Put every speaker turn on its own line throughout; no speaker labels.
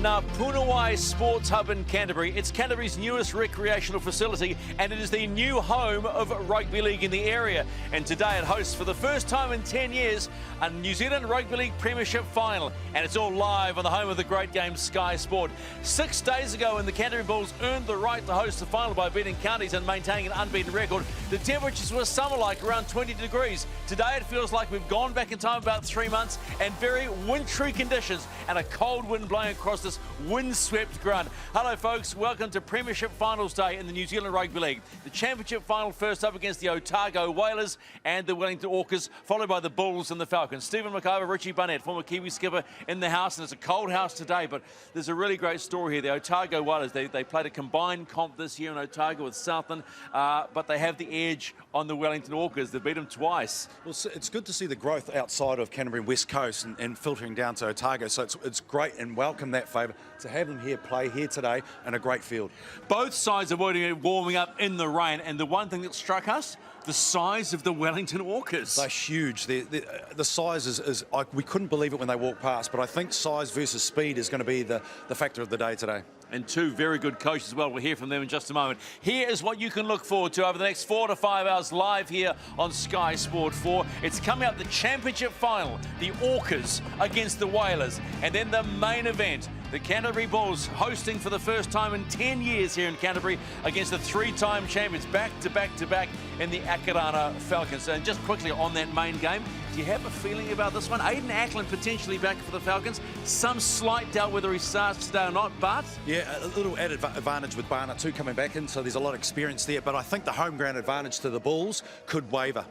Punawai Sports Hub in Canterbury. It's Canterbury's newest recreational facility, and it is the new home of rugby league in the area. And today it hosts, for the first time in 10 years, a New Zealand Rugby League Premiership final. And it's all live on the home of the great game, Sky Sport. 6 days ago, when the Canterbury Bulls earned the right to host the final by beating counties and maintaining an unbeaten record, the temperatures were summer-like, around 20 degrees. Today it feels like we've gone back in time about 3 months, and very wintry conditions and a cold wind blowing across this windswept ground. Hello folks, welcome to Premiership Finals Day in the New Zealand Rugby League. The Championship final first up against the Otago Whalers and the Wellington Orcs, followed by the Bulls and the Falcons. Stephen McIver, Richie Barnett, former Kiwi skipper, in the house, and it's a cold house today, but there's a really great story here. The Otago Whalers, they played a combined comp this year in Otago with Southland, but they have the edge on the Wellington Orcs. They beat them twice.
Well, it's good to see the growth outside of Canterbury and West Coast and filtering down to Otago, so it's great and welcome that favour to have them here play here today in a great field.
Both sides are warming up in the rain, and the one thing that struck us, the size of the Wellington Orcs.
They're huge. The size is we couldn't believe it when they walked past, but I think size versus speed is going to be the factor of the day today.
And two very good coaches as well. We'll hear from them in just a moment. Here is what you can look forward to over the next 4 to 5 hours live here on Sky Sport 4. It's coming up, the championship final, the Orcas against the Whalers. And then the main event, the Canterbury Bulls hosting for the first time in 10 years here in Canterbury against the three-time champions, back to back to back in the Akarana Falcons. And just quickly on that main game, do you have a feeling about this one? Aiden Ackland potentially back for the Falcons. Some slight doubt whether he starts today or not, but...
Yeah, a little added advantage with Barnett too coming back in, so there's a lot of experience there. But I think the home ground advantage to the Bulls could waver.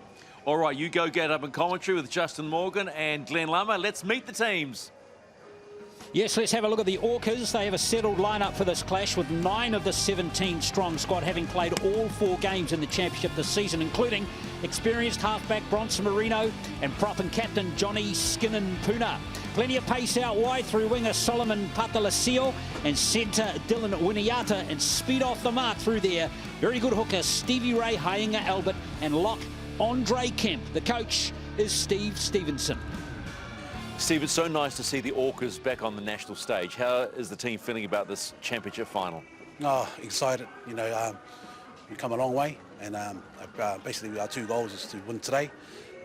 All right, you go get up in commentary with Justin Morgan and Glenn Lummer. Let's meet the teams.
Yes, let's have a look at the Orcas. They have a settled lineup for this clash, with 9 of the 17-strong squad having played all 4 games in the championship this season, including experienced halfback Bronson Marino and prop and captain Johnny Skinnin Puna. Plenty of pace out wide through winger Solomon Patalasio and centre Dylan Winiata, and speed off the mark through there. Very good hooker Stevie Ray Hainga Albert, and lock Andre Kemp. The coach is Steve Stevenson.
Steve, it's so nice to see the Orcas back on the national stage. How is the team feeling about this championship final?
Oh, excited. You know, we've come a long way, and basically our 2 goals is to win today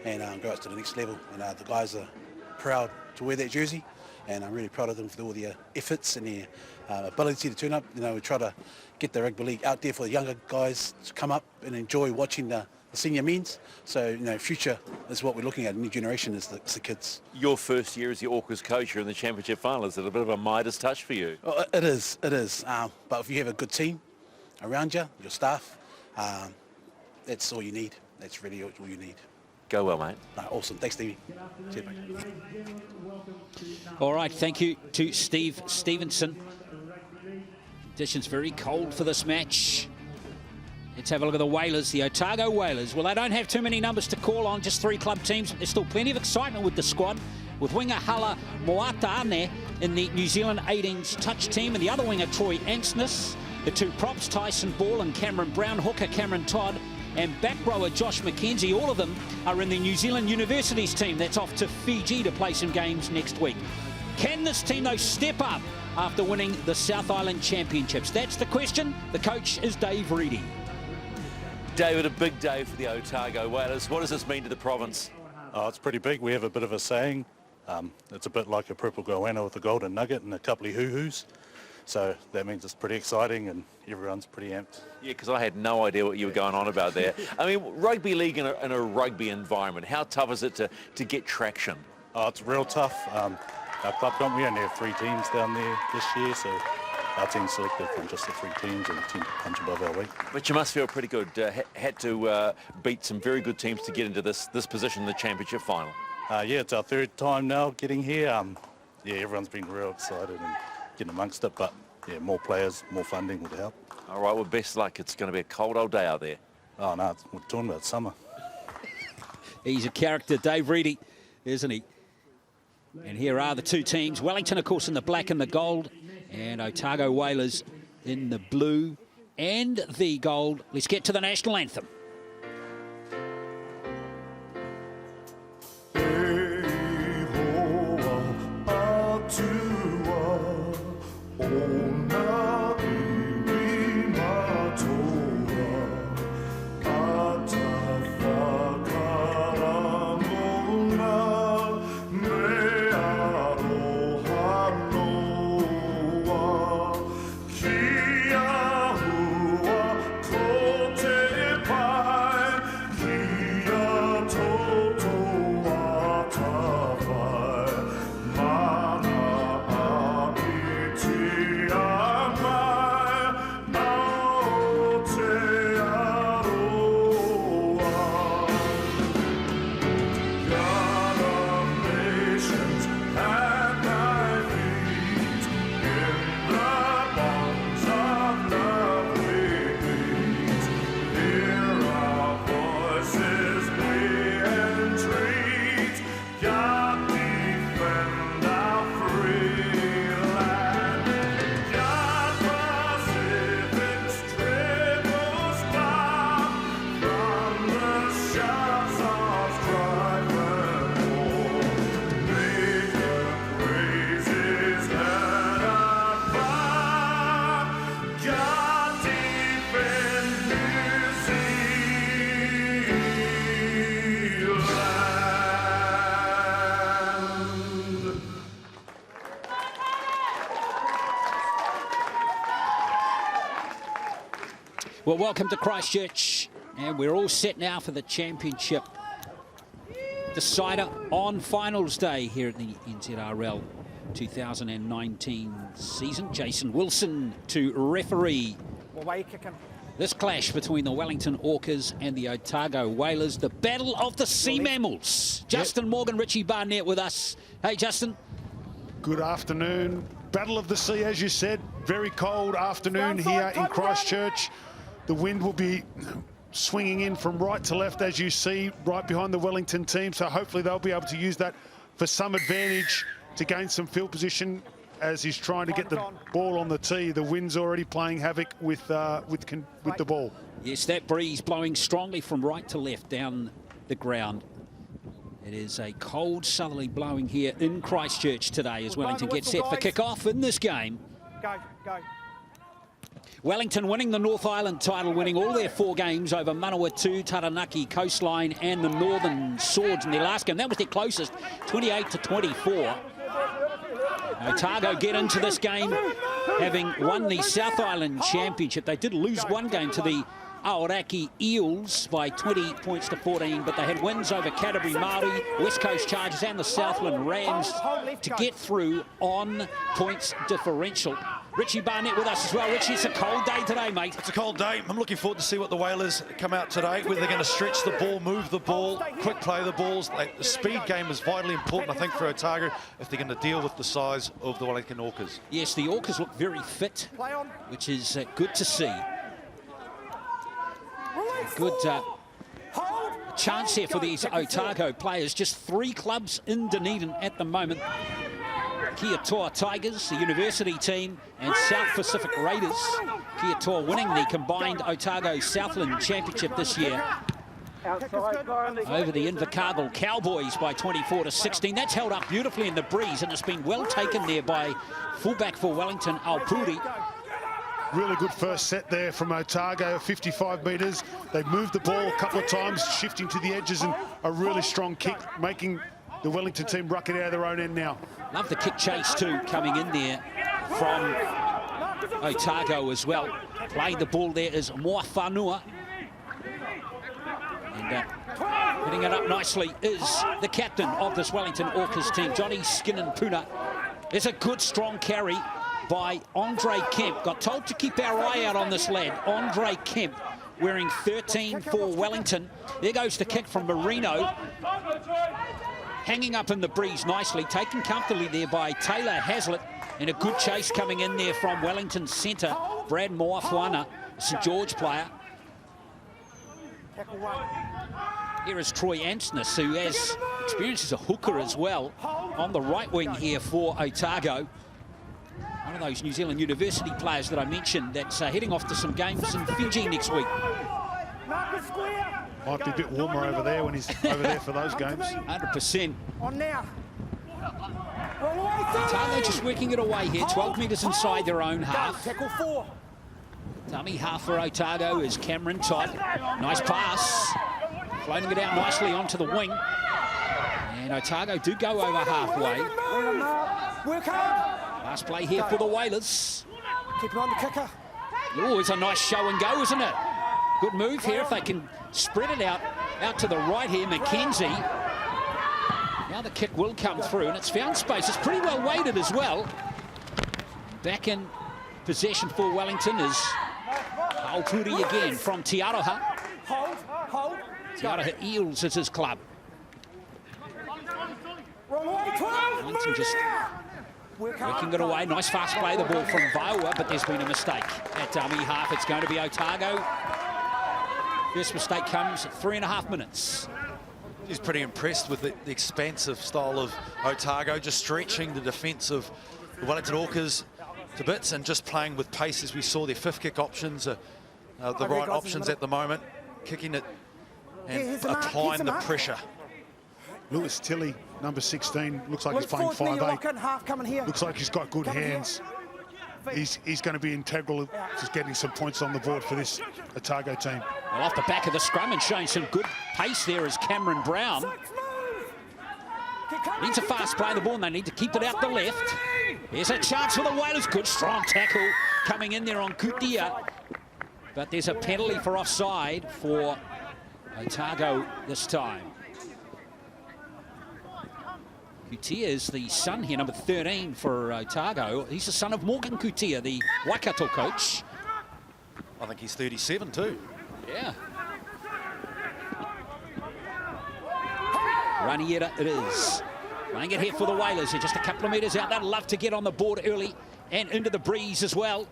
and go up to the next level. And the guys are proud to wear that jersey, and I'm really proud of them for all their efforts and their ability to turn up. You know, we try to get the rugby league out there for the younger guys to come up and enjoy watching the senior men's. So, you know, future is what we're looking at. The new generation is the kids.
Your first year as the Orcas coach, you're in the championship final. Is it a bit of a Midas touch for you?
Oh, it is. But if you have a good team around you, your staff, that's all you need. That's really all you need.
Go well, mate.
Awesome. Thanks, Stevie. Cheers, mate.
All right, thank you to Steve Stevenson. Conditions very cold for this match. Let's have a look at the Whalers, the Otago Whalers. Well, they don't have too many numbers to call on, just 3 club teams, but there's still plenty of excitement with the squad, with winger Hala Moatane in the New Zealand 18s touch team, and the other winger Troy Ansness, the 2 props Tyson Ball and Cameron Brown, hooker Cameron Todd, and back rower Josh McKenzie. All of them are in the New Zealand Universities team that's off to Fiji to play some games next week. Can this team, though, step up after winning the South Island Championships? That's the question. The coach is Dave Reedy.
David, a big day for the Otago Whalers. What does this mean to the province?
Oh, it's pretty big. We have a bit of a saying. It's a bit like a purple goanna with a golden nugget and a couple of hoo-hoos. So that means it's pretty exciting and everyone's pretty amped.
Yeah, because I had no idea what you were going on about there. I mean, rugby league in a rugby environment, how tough is it to get traction?
Oh, it's real tough. Our club comp, we only have 3 teams down there this year, so our team's selected from just the 3 teams and the team to punch above our weight.
But you must feel pretty good. Had to beat some very good teams to get into this position in the championship final.
Yeah, it's our 3rd time now getting here. Yeah, everyone's been real excited and getting amongst it, but yeah, more players, more funding would help.
All right, well, best luck. It's going to be a cold old day out there.
Oh no, we're talking about summer.
He's a character, Dave Reedy, isn't he? And here are the 2 teams. Wellington, of course, in the black and the gold, and Otago Whalers in the blue and the gold. Let's get to the national anthem. Well, welcome to Christchurch, and we're all set now for the championship decider on finals day here at the NZRL 2019 season. Jason Wilson to referee this clash between the Wellington Orcs and the Otago Whalers, the battle of the sea mammals. Justin Morgan, Richie Barnett with us. Hey, Justin.
Good afternoon. Battle of the Sea, as you said. Very cold afternoon here in Christchurch. The wind will be swinging in from right to left, as you see, right behind the Wellington team. So hopefully they'll be able to use that for some advantage to gain some field position as he's trying to get the ball on the tee. The wind's already playing havoc with the ball.
Yes, that breeze blowing strongly from right to left down the ground. It is a cold southerly blowing here in Christchurch today as Wellington gets set for kick-off in this game.
Go.
Wellington winning the North Island title, winning all their 4 games over Manawatu, Taranaki, Coastline and the Northern Swords in their last game. That was their closest, 28-24. Otago get into this game having won the South Island Championship. They did lose one game to the Aoraki Eels by 20 points to 14, but they had wins over Canterbury Māori, West Coast Chargers and the Southland Rams to get through on points differential. Richie Barnett with us as well. Richie, it's a cold day today, mate.
It's a cold day. I'm looking forward to see what the Whalers come out today, whether they're going to stretch the ball, move the ball, quick play the balls. The speed game is vitally important, I think, for Otago if they're going to deal with the size of the Wellington Orcs.
Yes, the Orcas look very fit, which is good to see. Good chance here for these Otago players. Just 3 clubs in Dunedin at the moment. Kia Toa Tigers, the university team, and South Pacific Raiders. Kia Toa winning the combined Otago Southland Championship this year over the Invercargill Cowboys by 24-16. That's held up beautifully in the breeze, and it's been well taken there by fullback for Wellington, Aupuri.
Really good first set there from Otago, 55 metres. They moved the ball a couple of times, shifting to the edges, and a really strong kick, making the Wellington team ruck it out of their own end now.
Love the kick chase too, coming in there from Otago as well. Playing the ball there is Moafanua. And hitting it up nicely is the captain of this Wellington Orcs team, Johnny Skinnin Puna. There's a good strong carry by Andre Kemp. Got told to keep our eye out on this lad, Andre Kemp, wearing 13 for Wellington. There goes the kick from Marino. Hanging up in the breeze nicely, taken comfortably there by Taylor Hazlitt, and a good chase coming in there from Wellington centre, Brad Moafuana, St George player. Here is Troy Ansness, who has experience as a hooker as well, on the right wing here for Otago. One of those New Zealand university players that I mentioned that's heading off to some games in Fiji next week.
Might be a bit warmer over there when he's over there for those games.
100%.
On now.
Otago just working it away here, 12 metres inside their own half.
Tackle 4.
Dummy half for Otago is Cameron Todd. Nice pass. Floating it out nicely onto the wing. And Otago do go over halfway.
Work hard.
Last play here for the Whalers.
Keep it on the kicker.
Oh, it's a nice show and go, isn't it? Good move here if they can spread it out to the right here, McKenzie. Now the kick will come through, and it's found space. It's pretty well weighted as well. Back in possession for Wellington is Aupuri again from Te Aroha.
Hold.
Te Aroha Eels is his club. Wellington just working it away. Nice fast play, the ball from Viola, but there's been a mistake at dummy half. It's going to be Otago. First mistake comes at 3.5 minutes.
He's pretty impressed with the expansive style of Otago, just stretching the defence of the Wellington Orcs to bits and just playing with pace, as we saw their 5th kick options, the right options at the moment, kicking it and applying the pressure.
Lewis Tilley, number 16, looks like he's playing 5'8". Looks like he's got good hands. He's going to be integral to getting some points on the board for this Otago team.
Well, off the back of the scrum and showing some good pace there is Cameron Brown. Needs a fast play the ball, and they need to keep it out the left. There's a chance for the Whalers. Good strong tackle coming in there on Kutia. But there's a penalty for offside for Otago this time. Kutia is the son here, number 13 for Otago. He's the son of Morgan Kutia, the Waikato coach.
I think he's 37 too.
Yeah. Raniera it is. Playing it here for the Whalers. They're just a couple of metres out. They'd love to get on the board early and into the breeze as well.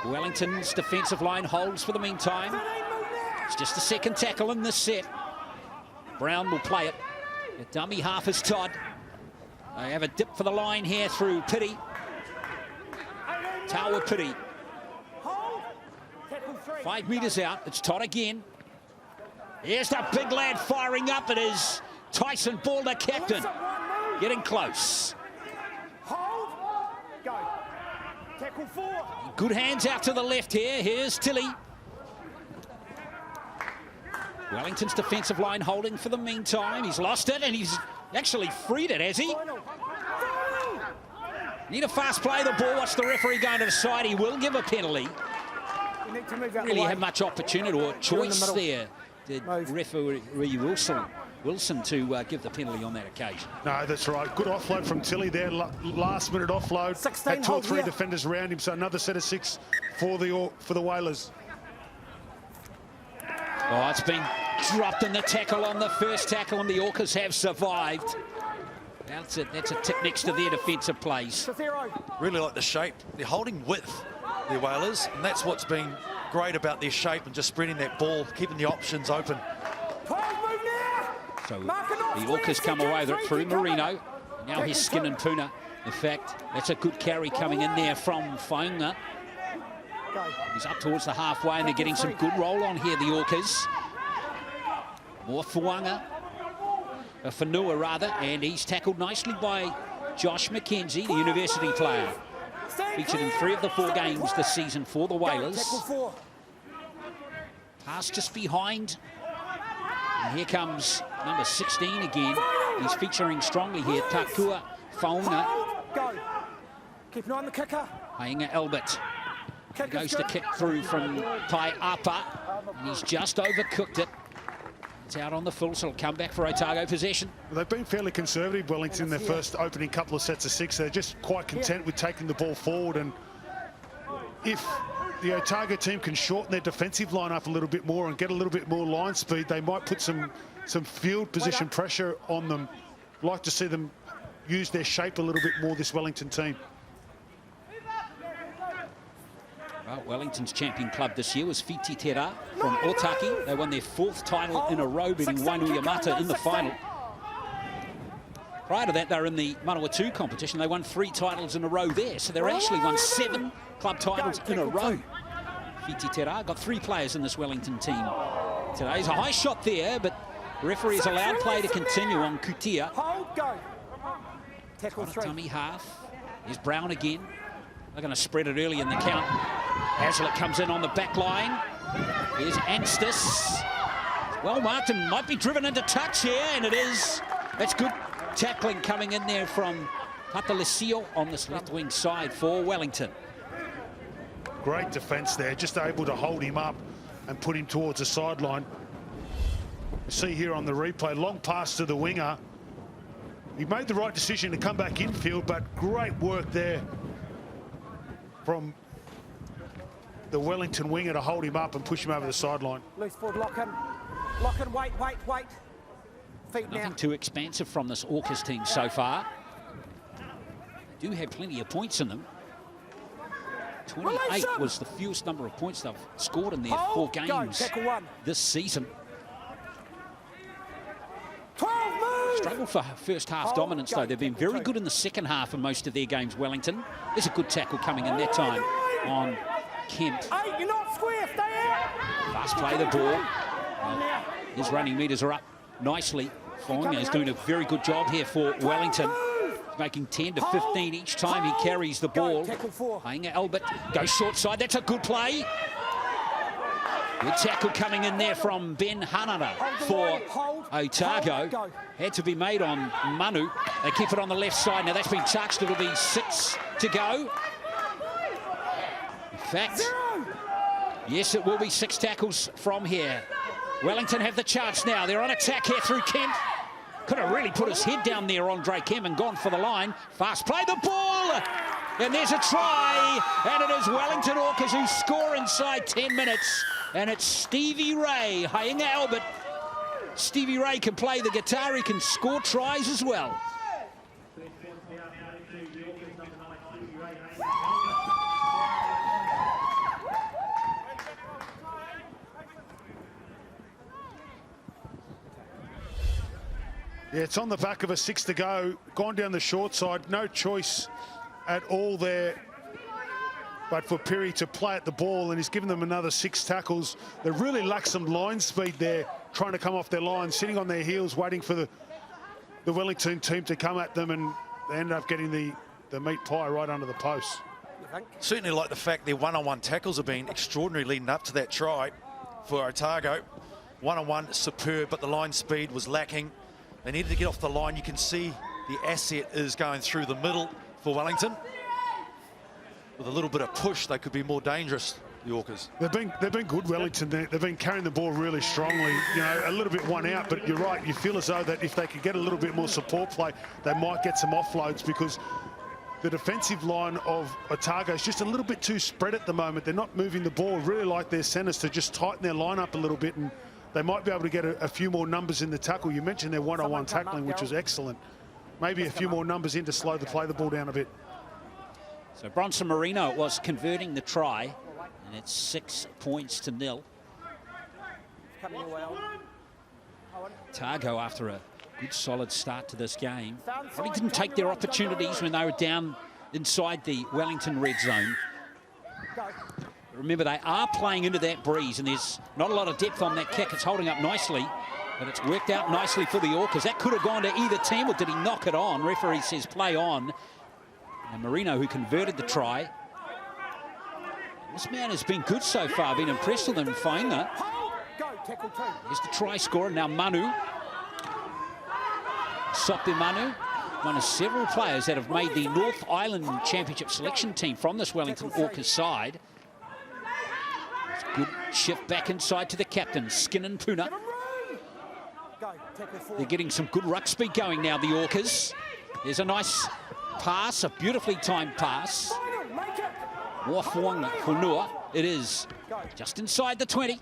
Wellington's defensive line holds for the meantime. It's just the second tackle in this set. Brown will play it. The dummy half is Todd. They have a dip for the line here through Pity. Tower Pity. 5 metres out. It's Todd again. Here's the big lad firing up. It is Tyson Ball, the captain. Getting close.
Go. Tackle 4.
Good hands out to the left here. Here's Tilly. Wellington's defensive line holding for the meantime. He's lost it and he's actually freed it, has he? Need a fast play the ball. Watch the referee going to the side. He will give a penalty.
You need to move out
Really
the way.
had much opportunity or choice
middle.
there. Did
Move.
referee Wilson to give the penalty on that occasion.
No, that's right. Good offload from Tilly there. Last minute offload.
16
Had 2 or
hold
3
here.
defenders around him, so another set of 6 for the Whalers.
Oh, it's been dropped in the tackle on the first tackle, and the Orcas have survived. That's a tick next to their defensive plays.
To 0.
Really like the shape. They're holding width, the Whalers, and that's what's been great about their shape and just spreading that ball, keeping the options open.
12, move now.
So
Mark it off,
the
square,
Orcas come
second,
away with it through
three, keep
Marino. Now he's Skin and Puna. In fact, that's a good carry coming in there from Faunga.
Go.
He's up towards the halfway, and they're getting some good roll on here, the Orcas. More Fuanga. Whanua rather, and he's tackled nicely by Josh McKenzie, the university player. Featured in 3 of the 4 games this season for the Whalers.
Tackle 4.
Pass just behind. And here comes number 16 again. He's featuring strongly here, Takua Faunga.
Go. Keep an eye on the kicker.
Hainga Albert. He
Kicker's
goes to
good.
kick through from Tai Apa. And he's just overcooked it. It's out on the full, so it'll come back for Otago possession.
They've been fairly conservative, Wellington, in their first opening couple of sets of 6. They're just quite content with taking the ball forward. And if the Otago team can shorten their defensive line up a little bit more and get a little bit more line speed, they might put some field position pressure on them. Like to see them use their shape a little bit more, this Wellington team.
Well, Wellington's champion club this year was Fiti Tera from Otaki. They won their 4th title in a row, beating Wainuiamata in the final. Prior to that, they were in the Manawatu competition. They won 3 titles in a row there, so they're actually won 7 club titles in a row. Fiti Tera got 3 players in this Wellington team. Today's a high shot there, but the referee has allowed play to continue on Kutia.
Hold. Go. Tackle 3.
Dummy half. Here's Brown again. They're going to spread it early in the count. Hazlitt comes in on the back line. Here's Anstis. Well marked and might be driven into touch here, and it is. That's good tackling coming in there from Patalesio on this left wing side for Wellington.
Great defence there, just able to hold him up and put him towards the sideline. You see here on the replay, long pass to the winger. He made the right decision to come back infield, but great work there from the Wellington winger to hold him up and push him over the sideline.
Loose forward, lock in. Lock in, wait. Feet now.
Nothing too expansive from this Orcas team so far. They do have plenty of points in them. 28 was the fewest number of points they've scored in their 4 games
Go. Tackle 1.
this season.
12, move.
Struggle for first half dominance, though. They've been very good in the second half in most of their games, Wellington. There's a good tackle coming in that time on Kemp.
8, you're not square. Stay out.
Fast play the ball. His running metres are up nicely. Faunga is doing a very good job here for Wellington. He's making 10 to 15 each time he carries the ball.
Tackle 4.
Hainga Albert goes short side. That's a good play. Good tackle coming in there from Ben Hanara for Otago. Had to be made on Manu. They keep it on the left side. Now that's been touched. It'll be 6 to go. In fact, Yes, it will be 6 tackles from here. Wellington have the chance now. They're on attack here through Kemp. Could have really put his head down there, Andre Kemp, and gone for the line. Fast play the ball. And there's a try. And it is Wellington Orcs who score inside 10 minutes. And it's Stevie Ray, Hainga Albert. Stevie Ray can play the guitar. He can score tries as well.
Yeah, it's on the back of a 6 to go. Gone down the short side. No choice at all there but for Perry to play at the ball, and he's given them another 6 tackles. They really lack some line speed there, trying to come off their line, sitting on their heels, waiting for the Wellington team to come at them, and they ended up getting the meat pie right under the post.
Certainly like the fact their one-on-one tackles have been extraordinary leading up to that try for Otago. One-on-one superb, but the line speed was lacking. They needed to get off the line. You can see the asset is going through the middle for Wellington. With a little bit of push, they could be more dangerous, the Orcas.
They've been good, Wellington. They've been carrying the ball really strongly. You know, a little bit one out, but you're right. You feel as though that if they could get a little bit more support play, they might get some offloads, because the defensive line of Otago is just a little bit too spread at the moment. They're not moving the ball. Really like their centres to just tighten their line up a little bit, and they might be able to get a few more numbers in the tackle. You mentioned their one-on-one tackling, which was excellent. Maybe a few more numbers in to slow the play the ball down a bit.
So Bronson Marino was converting the try, and it's 6 points to 0. Otago, after a good solid start to this game, probably didn't take their opportunities when they were down inside the Wellington red zone. Remember, they are playing into that breeze, and there's not a lot of depth on that kick. It's holding up nicely, but it's worked out nicely for the Orcas. That could have gone to either team, or did he knock it on? Referee says play on. And Marino, who converted the try. This man has been good so far, been impressed with him, Fainga. Here's the try scorer, now Manu. Sopi Manu, one of several players that have made the North Island Championship selection team from this Wellington Orcas side. Good shift back inside to the captain, Skinner Puna. They're getting some good ruck speed going now, the Orcas. There's a nice pass, a beautifully timed pass. Funua, it is just inside the 20.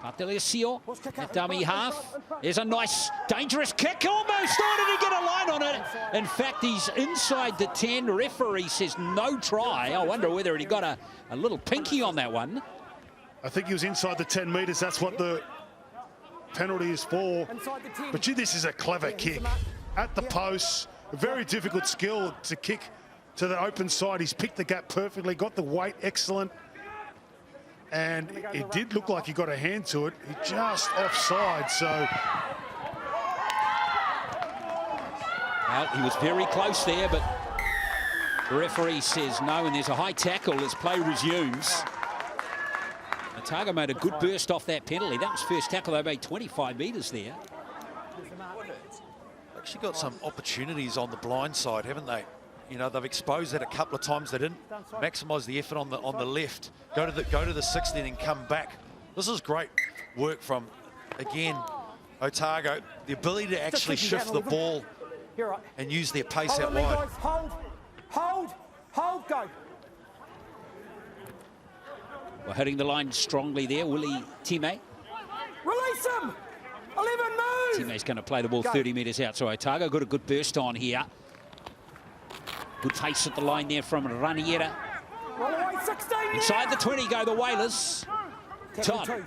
Patelesio, at dummy half. There's a nice, dangerous kick, almost started to get a line on it. In fact, he's inside the 10. Referee says no try. I wonder whether he got a little pinky on that one.
I think he was inside the 10 metres. That's what the penalty is for. But gee, this is a clever kick. At the post, a very difficult skill to kick to the open side. He's picked the gap perfectly, got the weight excellent. And it did look like he got a hand to it. He just offside, so.
Well, he was very close there, but the referee says no, and there's a high tackle as play resumes. Otago made a good burst off that penalty. That was first tackle. They made 25 metres there.
Actually got some opportunities on the blind side, haven't they? You know, they've exposed that a couple of times. They didn't maximise the effort on the left. Go to the 60 and come back. This is great work from, again, Otago. The ability to actually shift the ball and use their pace out wide.
Hold, go.
Well, hitting the line strongly there, Willie Time.
Release him. 11 moves.
Time's going to play the ball 30 metres out, so Otago got a good burst on here. Good pace at the line there from Raniera. Inside the 20 go the Whalers. Todd.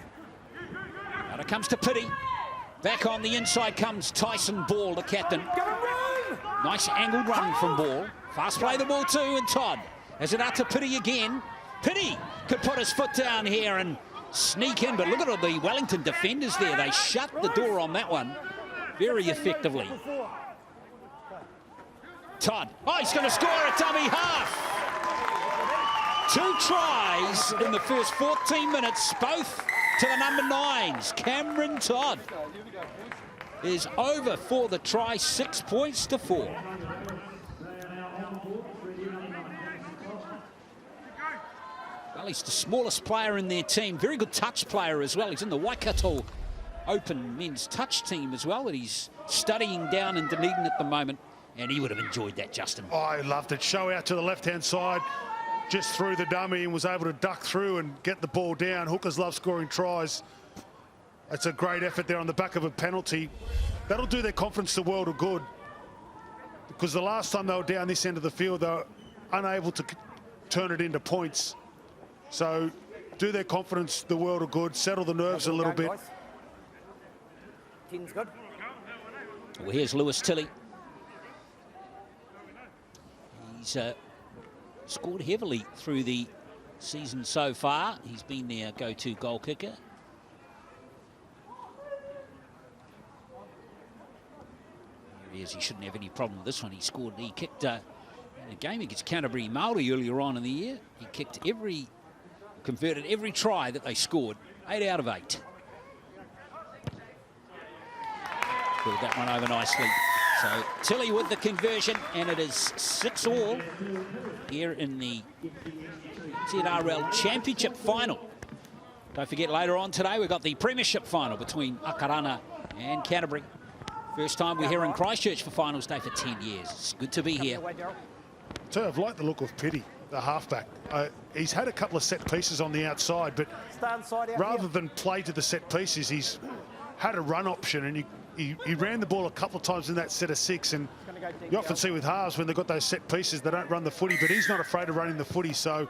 Now it comes to Pity. Back on the inside comes Tyson Ball, the captain. Nice angled run from Ball. Fast play the ball too, and Todd has it out to Pity again. Pity could put his foot down here and sneak in, but look at all the Wellington defenders there. They shut the door on that one very effectively. Todd, oh, he's going to score a dummy half. 2 tries in the first 14 minutes, both to the number 9s. Cameron Todd is over for the try, 6 points to 4. Well, Well, he's the smallest player in their team. Very good touch player as well. He's in the Waikato Open men's touch team as well, that he's studying down in Dunedin at the moment. And he would have enjoyed that, Justin.
Oh, I loved it. Show out to the left-hand side, just through the dummy, and was able to duck through and get the ball down. Hookers love scoring tries. It's a great effort there on the back of a penalty. That'll do their conference the world of good, because the last time they were down this end of the field, they were unable to turn it into points. So do their confidence the world of good, settle the nerves a little bit.
10's good.
Well, here's Lewis Tilley. He's scored heavily through the season so far. He's been their go-to goal kicker. Here he is. He shouldn't have any problem with this one. He kicked in a game against Canterbury Māori earlier on in the year. He converted every try that they scored. 8 out of 8. Pulled that one over nicely. So Tilley with the conversion, and it is 6-all here in the ZRL Championship final. Don't forget, later on today we've got the Premiership final between Akarana and Canterbury. First time we're here in Christchurch for finals day for 10 years. It's good to be here.
So I've liked the look of Pitty, the halfback. He's had a couple of set pieces on the outside, but rather than play to the set pieces, he's had a run option, and he ran the ball a couple of times in that set of 6, and you often see with halves when they've got those set pieces, they don't run the footy, but he's not afraid of running the footy, so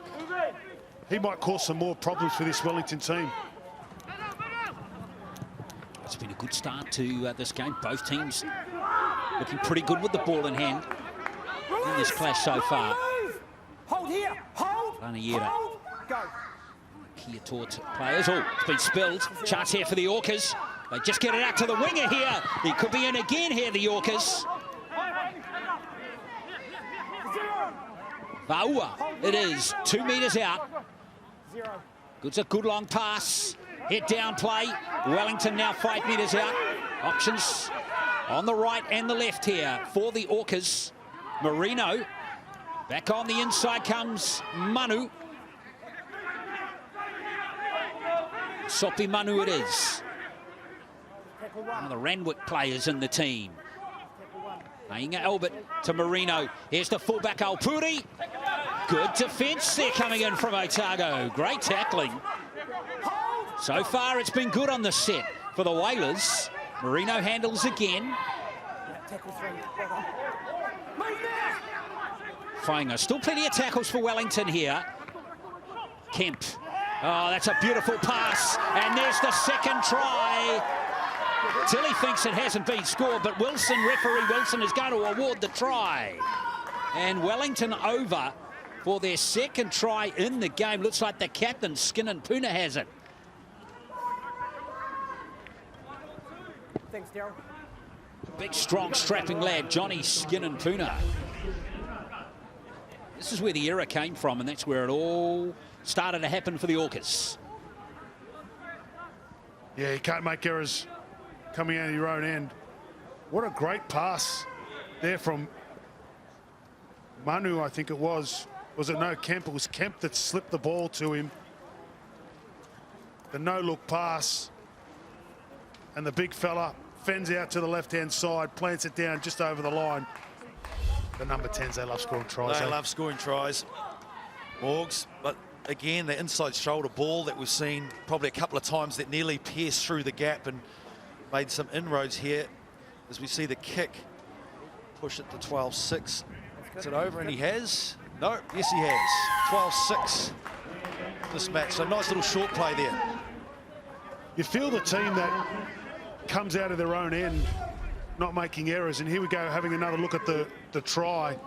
he might cause some more problems for this Wellington team.
It's been a good start to this game. Both teams looking pretty good with the ball in hand in this clash so far.
Hold here, hold,
hold,
go.
Kia toward players. Oh, it's been spilled. Chance here for the Orcas. They just get it out to the winger here. He could be in again here, the Orcas. Vaua, it is 2 metres out. It's a good long pass. Hit down play. Wellington now 5 metres out. Options on the right and the left here for the Orcas. Marino. Back on the inside comes Manu. Sopi Manu it is. One of the Randwick players in the team. Ainga Albert to Marino. Here's the fullback Alpuri. Good defence there coming in from Otago. Great tackling. So far it's been good on the set for the Whalers. Marino handles again. Whainga. Still plenty of tackles for Wellington here. Kemp. Oh, that's a beautiful pass. And there's the second try. Tilly thinks it hasn't been scored, but referee Wilson is going to award the try. And Wellington over for their second try in the game. Looks like the captain, Skinner Puna, has it.
Thanks, Daryl.
Big, strong, strapping lad, Johnny Skinner Puna. This is where the error came from, and that's where it all started to happen for the Orcas.
Yeah, you can't make errors coming out of your own end. What a great pass there from Manu, I think it was. Was it no Kemp? It was Kemp that slipped the ball to him. The no-look pass. And the big fella fends out to the left-hand side, plants it down just over the line. The number 10s, they love scoring tries.
They love scoring tries. Orgs, but again, the inside shoulder ball that we've seen probably a couple of times that nearly pierced through the gap and made some inroads here as we see the kick push it to 12-6. Is it over? And he has? No, yes he has. 12-6 this match. So nice little short play there.
You feel the team that comes out of their own end not making errors, and here we go having another look at the try.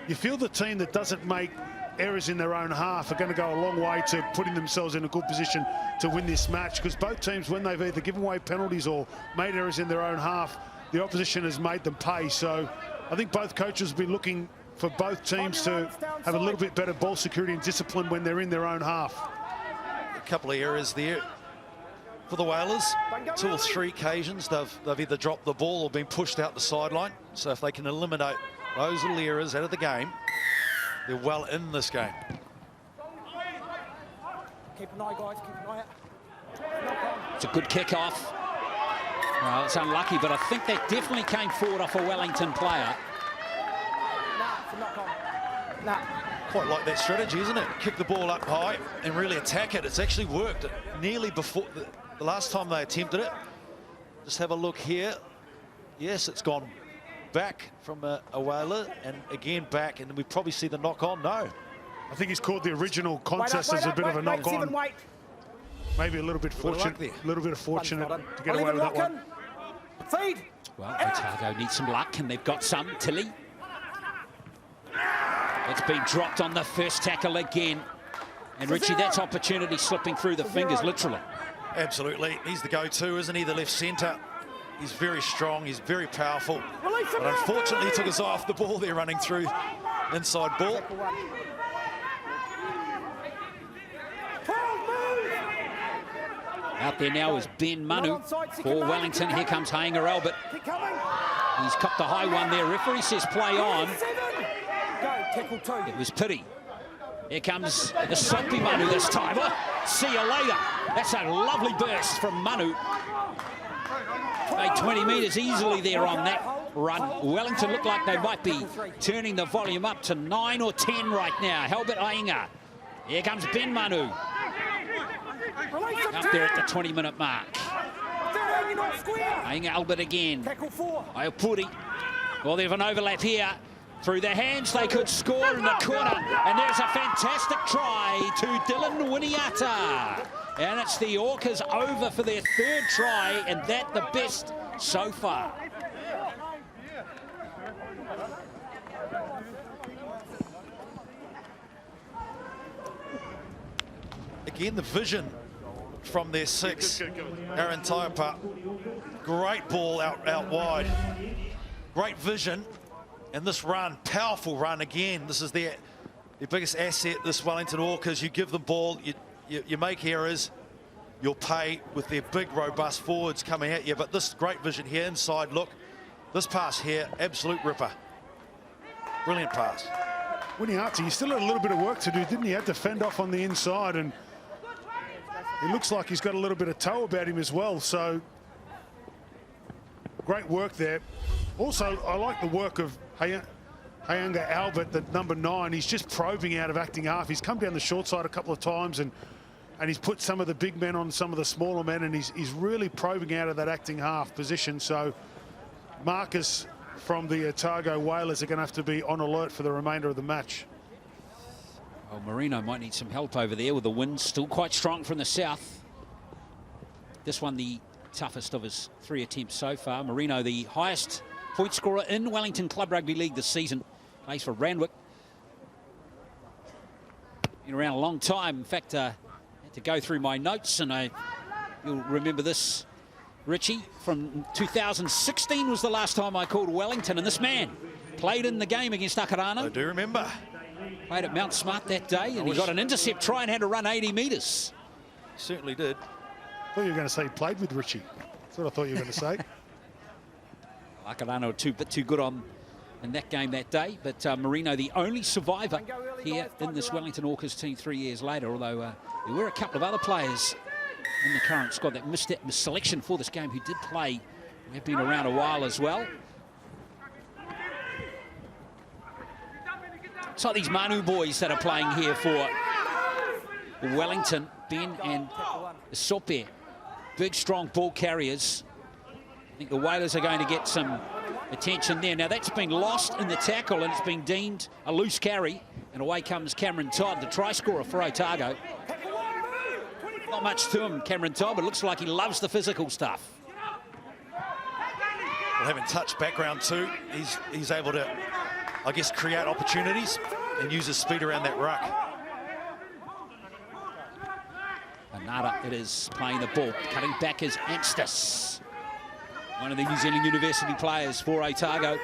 You feel the team that doesn't make errors in their own half are going to go a long way to putting themselves in a good position to win this match, because both teams, when they've either given away penalties or made errors in their own half, the opposition has made them pay. So I think both coaches will be looking for both teams to have a little bit better ball security and discipline when they're in their own half.
A couple of errors there for the Whalers. 2 or 3 occasions they've either dropped the ball or been pushed out the sideline. So if they can eliminate those little errors out of the game, they're well in this game.
Keep an eye, guys. Keep an eye out.
It's a good kick-off. Well, it's unlucky, but I think that definitely came forward off a Wellington player.
Nah, it's a knock on. Nah.
Quite like that strategy, isn't it? Kick the ball up high and really attack it. It's actually worked nearly before the last time they attempted it. Just have a look here. Yes, it's gone back from a whaler and again back, and we probably see the knock on. No.
I think he's called the original contest as a bit of a knock on. Maybe a little bit fortunate, a little bit of fortunate to get away with that one.
Feed.
Well, Otago needs some luck, and they've got some. Tilly. It's been dropped on the first tackle again. And Richie, that's opportunity slipping through the fingers, literally.
Absolutely. He's the go-to, isn't he? The left centre. He's very strong. He's very powerful. But unfortunately, he took his eye off the ball there, running through inside ball.
Out there now is Ben Manu for Wellington. Here comes Hainga Albert. He's copped a high one there. Referee says play on. It was pity. Here comes the Soapy Manu this time. Oh, see you later. That's a lovely burst from Manu. Made 20 metres easily there on that run. Wellington look like they might be turning the volume up to 9 or 10 right now. Albert Hainga. Here comes Ben Manu. Up there at the 20-minute mark. Hainga Albert again. Iopuri. Well, they have an overlap here. Through their hands, they could score in the corner. And there's a fantastic try to Dylan Winiata. And it's the Orcas over for their third try, and that the best so far.
Again, the vision from their 6. Aaron Taiapa. Great ball out wide. Great vision. And this run, powerful run again. This is their biggest asset, this Wellington Orcas. You give the ball, you make errors, you'll pay with their big, robust forwards coming at you. But this great vision here, inside look. This pass here, absolute ripper. Brilliant pass.
Winiata, he still had a little bit of work to do, didn't he? He had to fend off on the inside, and he looks like he's got a little bit of toe about him as well. So, great work there. Also, I like the work of Hainga Albert, the number 9. He's just probing out of acting half. He's come down the short side a couple of times, and he's put some of the big men on some of the smaller men, and he's really probing out of that acting half position. So markers from the Otago Whalers are going to have to be on alert for the remainder of the match.
Well, Marino might need some help over there with the wind still quite strong from the south. This one the toughest of his 3 attempts so far. Marino, the highest point scorer in Wellington Club Rugby League this season. Plays for Randwick. Been around a long time. In fact, I had to go through my notes, and you'll remember this, Richie, from 2016 was the last time I called Wellington, and this man played in the game against Akarana.
I do remember.
Played at Mount Smart that day, and he got an intercept try and had to run 80 metres.
Certainly did.
I thought you were going to say he played with Richie. That's what I thought you were going to say.
Akarana were a bit too good in that game that day, but Marino, the only survivor here in this Wellington Orcas team 3 years later, although there were a couple of other players in the current squad that missed that selection for this game who did play, who have been around a while as well. It's like these Manu boys that are playing here for Wellington, Ben and Sope, big strong ball carriers. I think the Whalers are going to get some attention there. Now that's been lost in the tackle, and it's been deemed a loose carry, and away comes Cameron Todd, the try scorer for Otago. Not much to him, Cameron Todd, but it looks like he loves the physical stuff.
Well, having touch background too, he's able to, I guess, create opportunities and use his speed around that ruck.
Anada, it is playing the ball. Cutting back is Anstis, one of the New Zealand University players for Otago.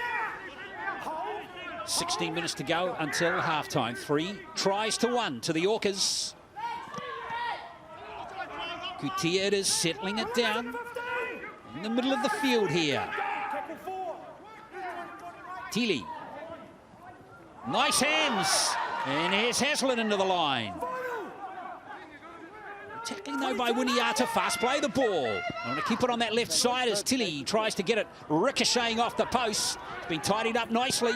16 minutes to go until halftime. 3 tries to 1 to the Orcas. Gutierrez settling it down in the middle of the field here. Tili. Nice hands. And here's Haslett into the line. Tackling though by Winiata, fast play the ball. I want to keep it on that left side as Tilly tries to get it ricocheting off the post. It's been tidied up nicely.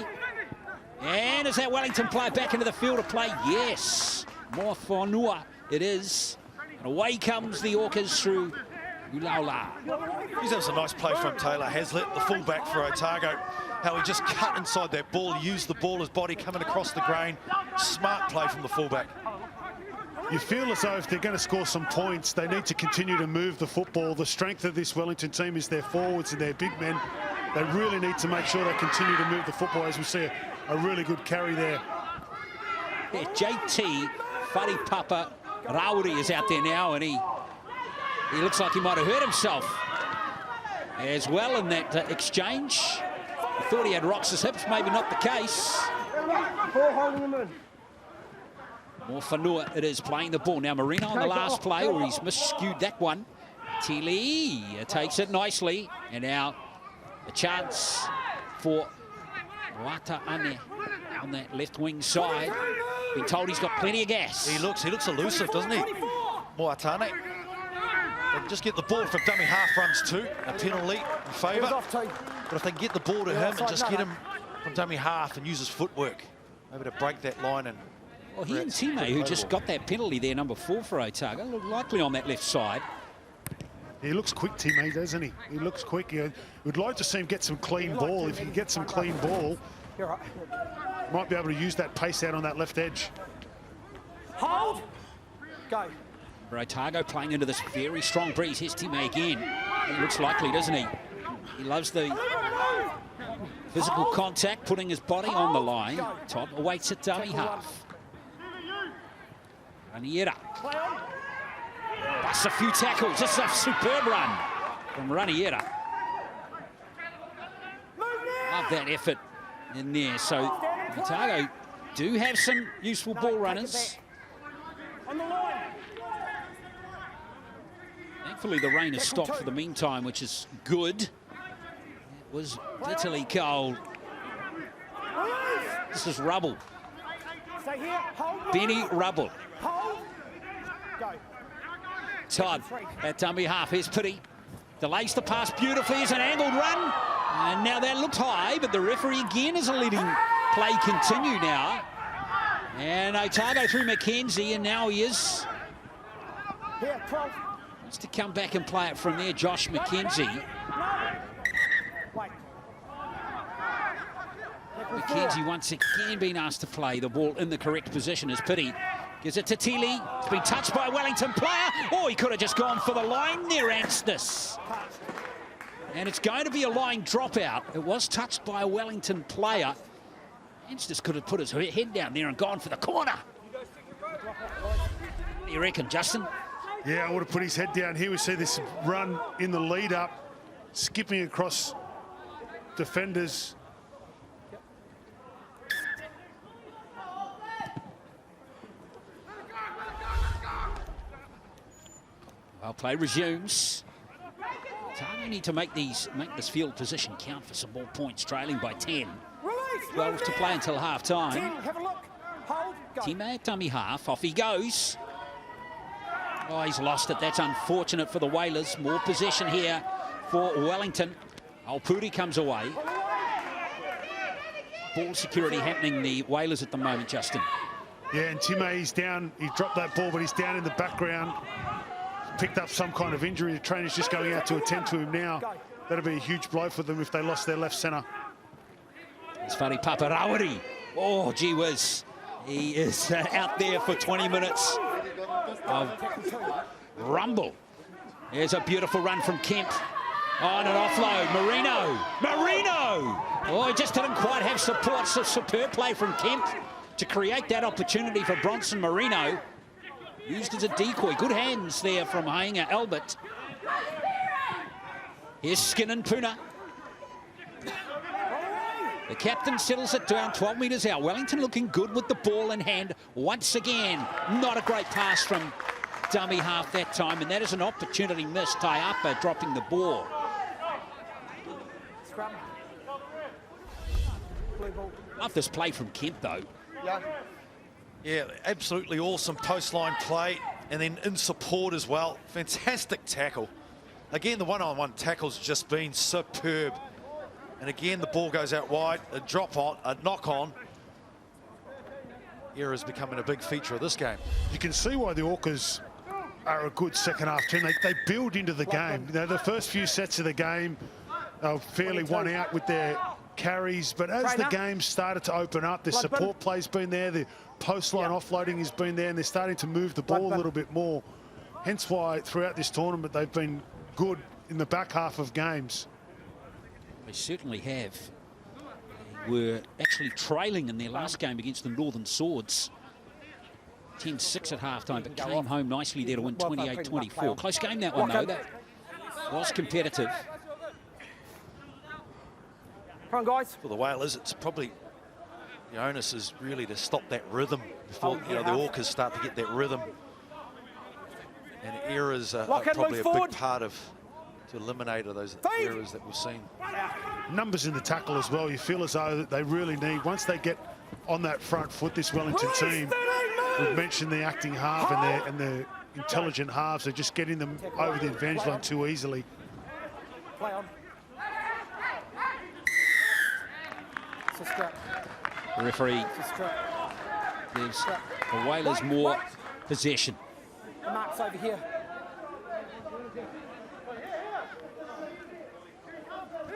And is that Wellington player back into the field of play? Yes. More Whanua it is. And away comes the Orcas through Ulaula.
He's having some nice play from Taylor Hazlitt, the fullback for Otago. How he just cut inside that ball, used the ball, his body coming across the grain. Smart play from the fullback.
You feel as though if they're going to score some points, they need to continue to move the football. The strength of this Wellington team is their forwards and their big men. They really need to make sure they continue to move the football, as we see a really good carry there.
Yeah, JT Wharipapa Rauri is out there now, and he looks like he might have hurt himself as well in that exchange. I thought he had rocks his hips, maybe not the case. More Whanua it is playing the ball. Now Marino on the last play, or he's miscued that one. Tilly takes it nicely. And now a chance for Wataane on that left wing side. Been told he's got plenty of gas.
He looks elusive, doesn't he? Moatane. Just get the ball from dummy half runs too. A penalty in favour. But if they can get the ball to him and just get him from dummy half and use his footwork, maybe to break that line. And
well, he and Time, who just got that penalty there, number 4 for Otago, look likely on that left side.
He looks quick, Time, doesn't he? He looks quick. We'd like to see him get some clean ball. If he can get some clean ball, might be able to use that pace out on that left edge.
Hold. Go.
Otago playing into this very strong breeze. Here's Time again. He looks likely, doesn't he? He loves the physical contact, putting his body on the line. Todd awaits at dummy half. Raniera. Busts a few tackles. This is a superb run from Raniera. Love that effort in there. So Otago do have some useful ball runners.
On the line.
Thankfully, the rain has stopped for the meantime, which is good. It was bitterly cold. This is Rubble.
Stay here. Hold.
Benny Rubble.
Hold. Go.
Todd at dummy half. Here's Pity. Delays the pass beautifully. It's an angled run. And now that looks high, but the referee again is letting play continue now. And Otago through McKenzie, and now he is.
Here, 12.
Wants to come back and play it from there, Josh McKenzie.
Wait.
McKenzie once again being asked to play the ball in the correct position as Pity gives it to Tilly. It's been touched by a Wellington player. Oh, he could have just gone for the line there, Anstis. And it's going to be a line dropout. It was touched by a Wellington player. Anstis could have put his head down there and gone for the corner. What do you reckon, Justin?
Yeah, I would have put his head down here. We see this run in the lead up, skipping across defenders.
Well, play resumes. Otago need to make this field position count for some more points, trailing by 10. 12 to play until half time.
Have a look. Hold. Go.
Time at dummy half. Off he goes. Oh, he's lost it. That's unfortunate for the Whalers. More possession here for Wellington. Puri comes away. Ball security happening the Whalers at the moment, Justin.
Yeah, and Time, he's down. He dropped that ball, but he's down in the background. Picked up some kind of injury. The trainer's just going out to attend to him now. That'll be a huge blow for them if they lost their left centre.
It's Wharipapa Rauri. Oh, gee whiz. He is out there for 20 minutes of rumble. Here's a beautiful run from Kemp. On an offload. Marino! Oh, he just didn't quite have support. So superb play from Kemp to create that opportunity for Bronson Marino. Used as a decoy. Good hands there from Hainga Albert. Here's Skinner Puna. The captain settles it down 12 metres out. Wellington looking good with the ball in hand once again. Not a great pass from dummy half that time, and that is an opportunity missed. Taiapa dropping the ball.
Scrum. Blue ball.
Love this play from Kemp, though.
Yeah.
Yeah, absolutely awesome post line play. And then in support as well. Fantastic tackle. Again, the one-on-one tackle's just been superb. And again, the ball goes out wide, a drop on, a knock on. Errors becoming a big feature of this game.
You can see why the Orcas are a good second half team. They build into the game. You know, the first few sets of the game, they were fairly one out with their carries, but as the game started to open up, the support play's been there, the post line offloading has been there, and they're starting to move the ball a little bit more. Hence why throughout this tournament they've been good in the back half of games.
They certainly have. They were actually trailing in their last game against the Northern Swords. 10-6 at halftime, but came home nicely there to win 28-24. Close game, that one, though. That was competitive.
Come on, guys.
For the Whalers, it's probably the onus is really to stop that rhythm before the Orcas start to get that rhythm. And errors are probably a big part of to eliminate those errors that we've seen.
Numbers in the tackle as well. You feel as though that they really need, once they get on that front foot, this Wellington team, we've mentioned the acting half and the intelligent halves, they're just getting them over the advantage line too easily.
Play on. It's a scrap.
The referee
It's a scrap.
gives the Whalers more possession.
The mark's over here.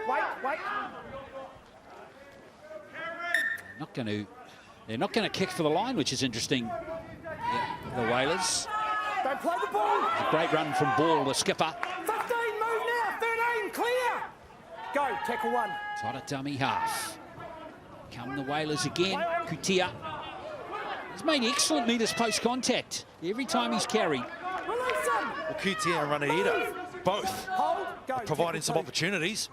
Wait.
They're not going to kick for the line, which is interesting. Yeah, the Whalers.
Don't play the ball.
A great run from Ball, the skipper.
15, move now. 13, clear. Go, tackle one.
Tot a dummy half. Come the Whalers again. Kutia. He's made excellent meters post-contact every time he's carried.
Release him.
Well, Kutia and Ranahira, both
Hold. Go.
providing some
tackle two.
opportunities.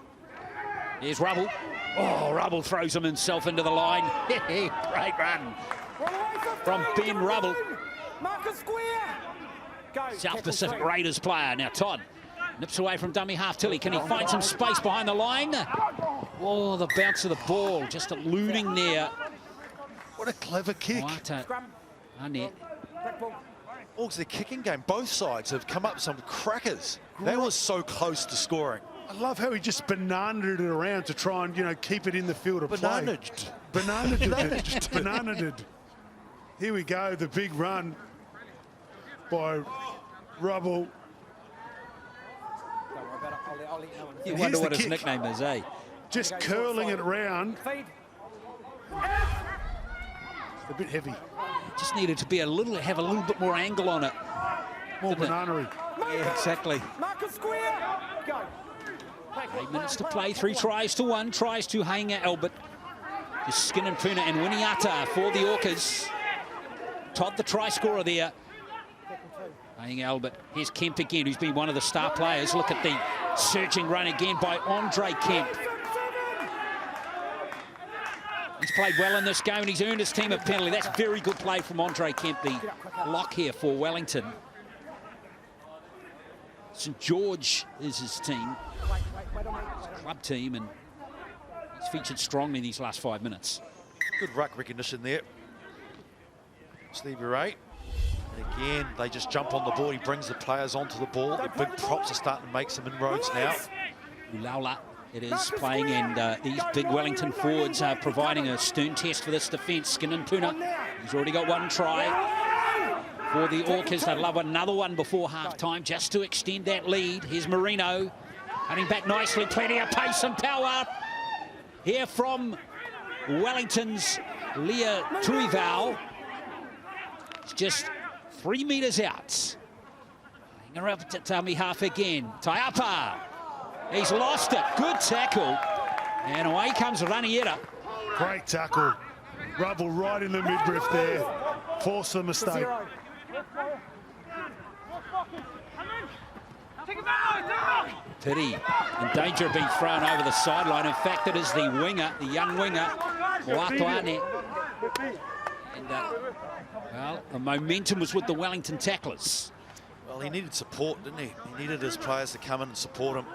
Here's Rubble. Oh, Rubble throws him himself into the line. Great run
Run away, 15.
from Ben
Come
Rubble.
on. Mark a square. Go.
South
tackle
Pacific
three.
Raiders player. Now Todd nips away from dummy half Tilly. Can he find some space behind the line? Oh, the bounce of the ball, just eluding there.
What a clever kick.
Moata
Scrum.
Arnett.
Black ball.
Orcs, their kicking game, both sides have come up with some crackers. They were so close to scoring.
I love how he just bananaed it around to try and, you know, keep it in the field of play. Bananaed it. Here we go, the big run by Rubble.
Don't worry about it. I'll let you know.
You
Here's
wonder
the
what his
kick.
nickname is, eh?
Just curling it around.
Feed.
A bit heavy.
Just needed to be have a little bit more angle on it.
More
Didn't it?
bananery.
Yeah, exactly.
Mark a square. Go.
8 minutes to play, 3 tries to 1. Tries to Hainga Albert. Just Skin and Puna and Winiata for the Orcas. Todd, the try scorer there. Hainga Albert. Here's Kemp again, who's been one of the star players. Look at the surging run again by Andre Kemp. He's played well in this game and he's earned his team a penalty. That's very good play from Andre Kemp, the lock here for Wellington. St George is his team, his club team, and he's featured strongly in these last 5 minutes.
Good ruck recognition there. Stevie Ray. And again, they just jump on the ball. He brings the players onto the ball. The big props are starting to make some inroads now.
Ulaula it is playing, and these big Wellington forwards are providing a stern test for this defence. Skin and Puna, he's already got 1 try. For the Orcas, they'd love another one before half-time just to extend that lead. Here's Marino, cutting back nicely, plenty of pace and power. Here from Wellington's Leah Tuivau. It's just 3 metres out. Hanging around to dummy half again. Taiapa, he's lost it. Good tackle. And away comes Raniera.
Great tackle. Rubble right in the midriff there. Force the mistake.
Pity in danger of being thrown over the sideline. In fact, it is the winger, the young winger, Moatoane. And, well, the momentum was with the Wellington tacklers.
Well, he needed support, didn't he? He needed his players to come in and support him.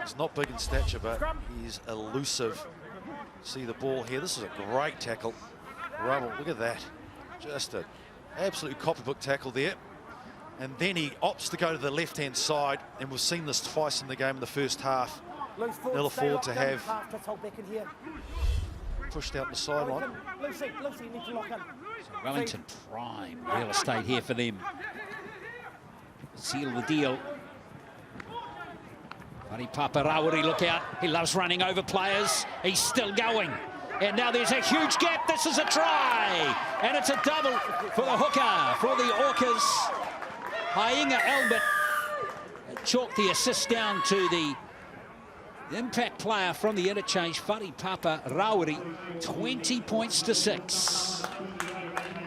He's not big in stature, but he's elusive. See the ball here. This is a great tackle. Rubble, look at that. Just an absolute copybook tackle there. And then he opts to go to the left-hand side, and we've seen this twice in the game in the first half. They'll afford to have pushed out the sideline.
Lucy, you need to lock in.
So Wellington prime real estate here for them. Seal the deal. Papa Rawiri, look out. He loves running over players. He's still going. And now there's a huge gap. This is a try. And it's a double for the hooker, for the Orcas. Hainga Albert chalked the assist down to the impact player from the interchange, Papa Rawiri, 20 points to 6.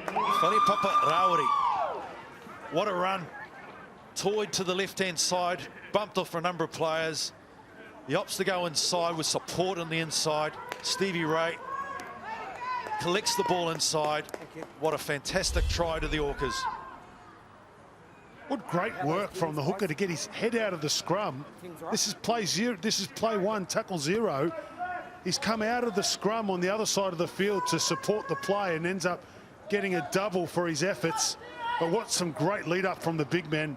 Papa Rawiri, what a run. Toyed to the left-hand side, bumped off for a number of players. He opts to go inside with support on the inside. Stevie Ray collects the ball inside. What a fantastic try to the Orcas.
What great work from the hooker to get his head out of the scrum. This is play zero. This is play 1, tackle 0. He's come out of the scrum on the other side of the field to support the play and ends up getting a double for his efforts. But what some great lead up from the big man.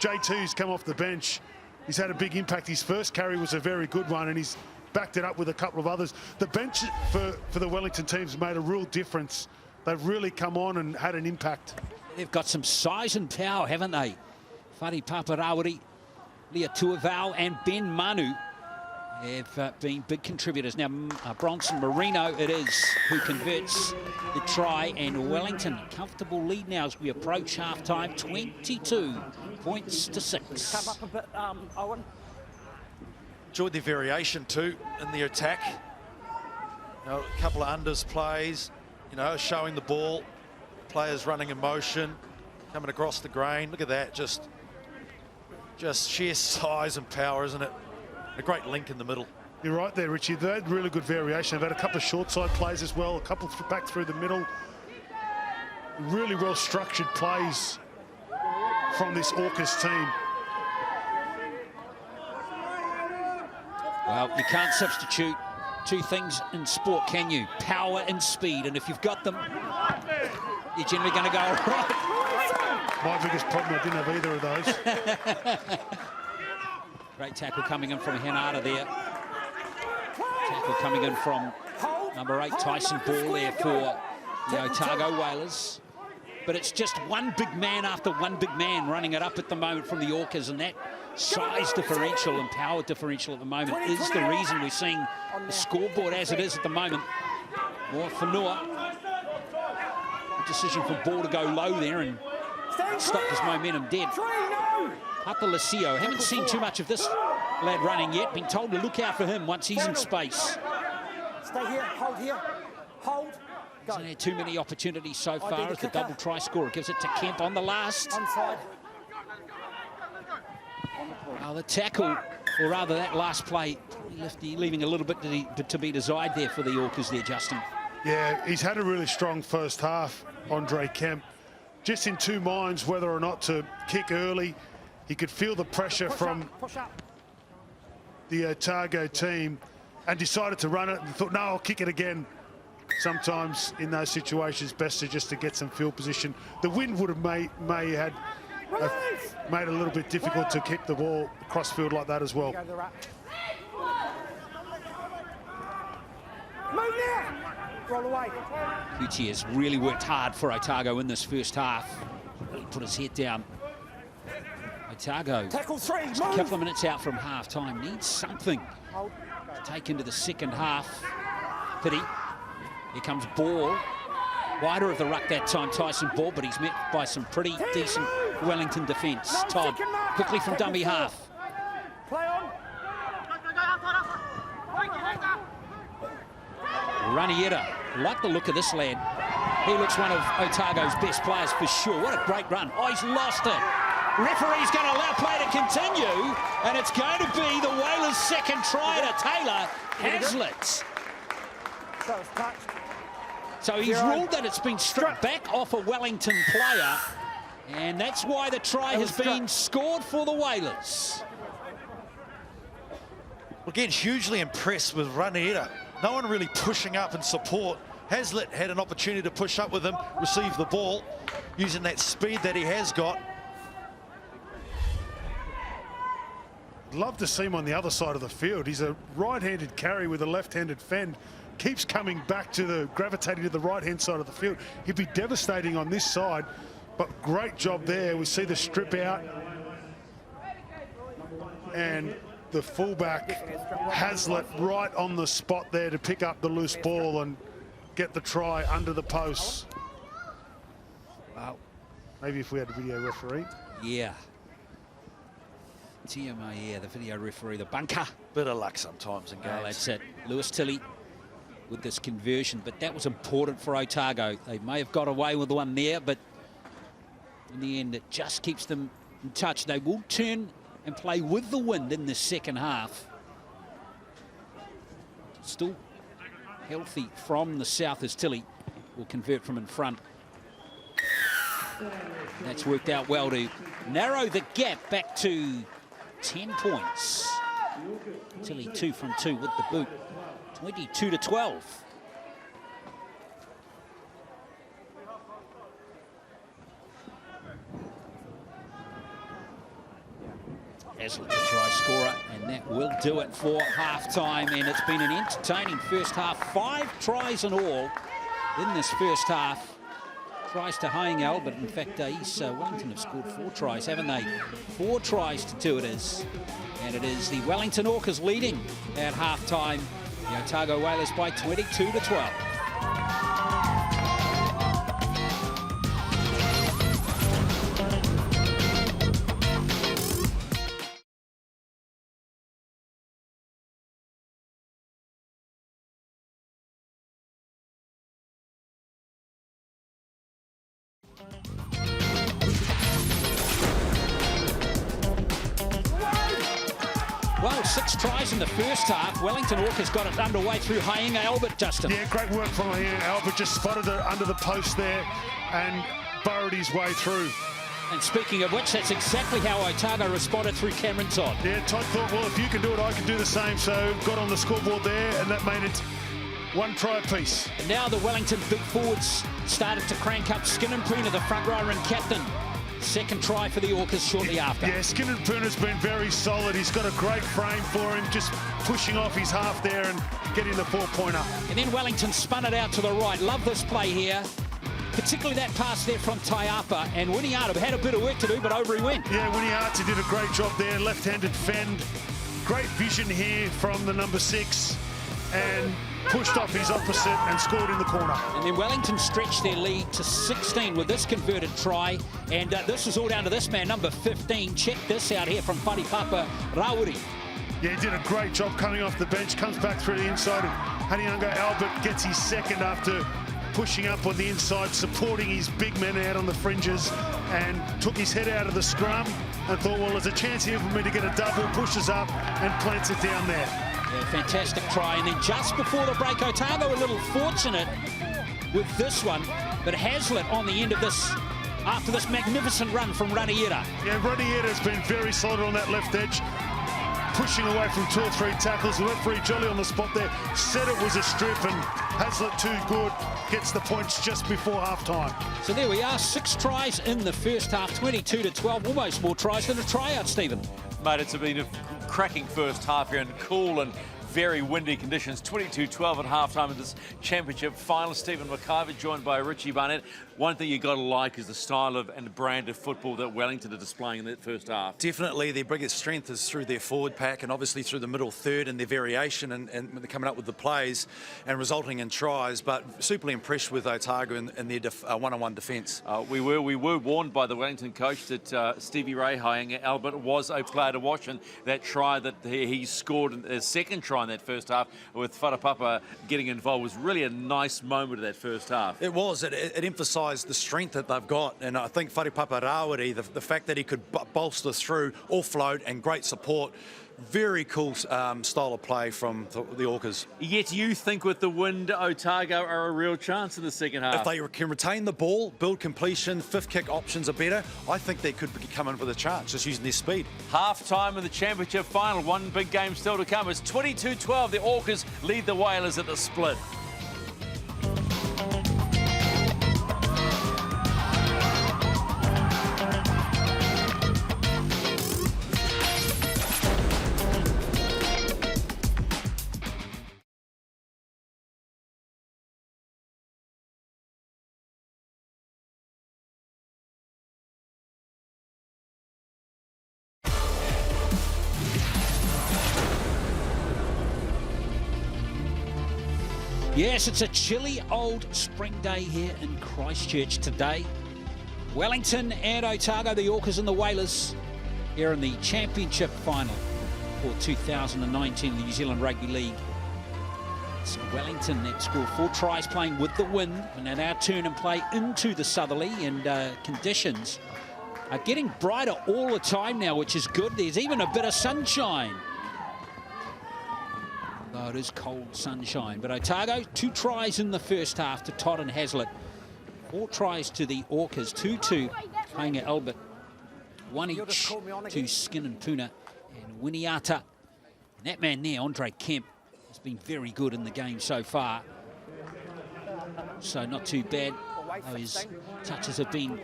J2's come off the bench. He's had a big impact. His first carry was a very good one, and he's backed it up with a couple of others. The bench for the Wellington team's made a real difference. They've really come on and had an impact.
They've got some size and power, haven't they? Papa Rawiri, Lia Tuavau and Ben Manu have been big contributors. Now, Bronson Marino it is who converts the try, and Wellington, comfortable lead now as we approach half-time, 22 points to 6.
Come up a bit, Owen.
Enjoyed the variation too in the attack. You know, a couple of unders plays, you know, showing the ball. Players running in motion, coming across the grain. Look at that, just sheer size and power, isn't it? A great link in the middle.
You're right there, Richie. They had really good variation. They've had a couple of short side plays as well, a couple back through the middle. Really well structured plays from this Orcas team.
Well, you can't substitute two things in sport, can you? Power and speed, and if you've got them, you're generally going to go all right.
My biggest problem, I didn't have either of those.
Great tackle coming in from Henata there. Tackle coming in from number 8, Tyson Ball there for the Otago Whalers. But it's just one big man after one big man running it up at the moment from the Orcas, and that size differential and power differential at the moment is the reason we're seeing the scoreboard as it is at the moment. More Whenua. Decision for Ball to go low there and stop his momentum dead. Papa Lasio, haven't seen too much of this lad running yet. Been told to look out for him once he's in space.
Stay here, hold. Go.
Hasn't had too many opportunities so far as the double try scorer gives it to Kemp on the last.
Onside.
Well, the tackle, or rather that last play, leaving a little bit to be desired there for the Orcas there, Justin.
Yeah, he's had a really strong first half, Andre Kemp. Just in two minds whether or not to kick early. He could feel the pressure from the Otago team and decided to run it and thought, no, I'll kick it again. Sometimes in those situations, best to just to get some field position. The wind would have made it a little bit difficult to kick the ball across field like that as well.
Move now! Roll away.
Cucci has really worked hard for Otago in this first half. Really put his head down. Otago,
Tackle 3,
just a couple of minutes out from half-time, needs something to take into the second half. Pity. Here comes Ball. Wider of the ruck that time, Tyson Ball, but he's met by some pretty decent Wellington defence. Todd, quickly from dummy half.
Play on.
Raniera, like the look of this lad. He looks one of Otago's best players for sure. What a great run. Oh, he's lost it. Referee's going to allow play to continue, and it's going to be the Whalers' second try to Taylor Hazlitt.
So it's touched.
So he's ruled that it's been stripped back off a Wellington player, and that's why the try has been scored for the Whalers.
Again, hugely impressed with Raniera. No one really pushing up in support. Hazlitt had an opportunity to push up with him, receive the ball, using that speed that he has got.
love to see him on the other side of the field. He's a right-handed carry with a left-handed fend. Keeps coming back to gravitating to the right-hand side of the field. He'd be devastating on this side, but great job there. We see the strip out. And the fullback, Hazlitt, right on the spot there to pick up the loose ball and get the try under the posts.
Wow.
Maybe if we had a video referee.
Yeah. TMA, yeah, the video referee, the bunker.
Bit of luck sometimes in games.
Well, that's it. Lewis Tilley with this conversion, but that was important for Otago. They may have got away with the one there, but in the end, it just keeps them in touch. They will turn and play with the wind in the second half. Still healthy from the south as Tilley will convert from in front. That's worked out well to narrow the gap back to 10 points. Tilley 2 from 2 with the boot. 22-12. Hazlitt, the try scorer, and that will do it for half-time. And it's been an entertaining first half. 5 tries in all in this first half. Tries to Hyingale, but in fact, Wellington have scored 4 tries, haven't they? 4 tries to 2 it is. And it is the Wellington Orcs leading at half-time. The Otago Whalers by 22-12. Well, 6 tries in the first half. Wellington Orcs got it underway through Hyingale, but Justin.
Yeah, great work from Albert. Just spotted it under the post there and burrowed his way through.
And speaking of which, that's exactly how Otago responded through Cameron Todd.
Yeah, Todd thought, well, if you can do it, I can do the same. So got on the scoreboard there, and that made it 1 try apiece.
And now the Wellington big forwards started to crank up. Skinnimpuna, the front rower and captain. Second try for the Orcas shortly after.
Yeah, Skinnimpanu's been very solid. He's got a great frame for him, just pushing off his half there and getting the 4-pointer.
And then Wellington spun it out to the right. Love this play here, particularly that pass there from Taiapa. And Winiata had a bit of work to do, but over he went.
Yeah, Winiata did a great job there. Left-handed fend. Great vision here from the number 6. And pushed off his opposite and scored in the corner.
And then Wellington stretched their lead to 16 with this converted try. And this is all down to this man, number 15. Check this out here from Wharepapa Rawiri.
Yeah, he did a great job coming off the bench, comes back through the inside, and Hanianga Albert gets his second after pushing up on the inside, supporting his big men out on the fringes, and took his head out of the scrum and thought, well, there's a chance here for me to get a double, pushes up and plants it down there.
Yeah, fantastic try. And then just before the break, Otago a little fortunate with this one, but Hazlitt on the end of this, after this magnificent run from Raniera.
Yeah, Raniera has been very solid on that left edge, pushing away from 2 or 3 tackles. The referee jolly on the spot there, said it was a strip, and Hazlitt too good, gets the points just before half-time.
So there we are, 6 tries in the first half, 22-12, almost more tries than a tryout, Stephen.
Mate, it's been a cracking first half here and cool and very windy conditions. 22-12 at halftime of this championship final. Stephen McIver joined by Richie Barnett. One thing you got to like is the style of and the brand of football that Wellington are displaying in that first half.
Definitely, their biggest strength is through their forward pack and obviously through the middle third and their variation and they're coming up with the plays and resulting in tries. But superly impressed with Otago and their one-on-one defence.
We were warned by the Wellington coach that Stevie Ray Albert was a player to watch, and that try that he scored, his second try in that first half with Wharepapa getting involved was really a nice moment of that first half.
It was. It emphasised the strength that they've got, and I think Wharepapa Rawiri, the fact that he could bolster through, offload, and great support. Very cool style of play from the Orcas.
Yet you think with the wind, Otago are a real chance in the second half.
If they can retain the ball, build completion, 5th kick options are better, I think they could come in with a chance just using their speed.
Half-time of the championship final. One big game still to come. It's 22-12. The Orcas lead the Whalers at the split.
Yes, it's a chilly old spring day here in Christchurch today. Wellington and Otago, the Orcas and the Whalers, here in the championship final for 2019 the New Zealand Rugby League. It's Wellington that scored 4 tries playing with the wind, and now our turn and play into the southerly, and conditions are getting brighter all the time now, which is good. There's even a bit of sunshine. Though it is cold sunshine. But Otago, 2 tries in the first half to Todd and Hazlitt. 4 tries to the Orcas, 2-2 Hainga Albert. 1 each to Skin and Puna and Winiata. And that man there, Andre Kemp, has been very good in the game so far. So not too bad. Though his touches have been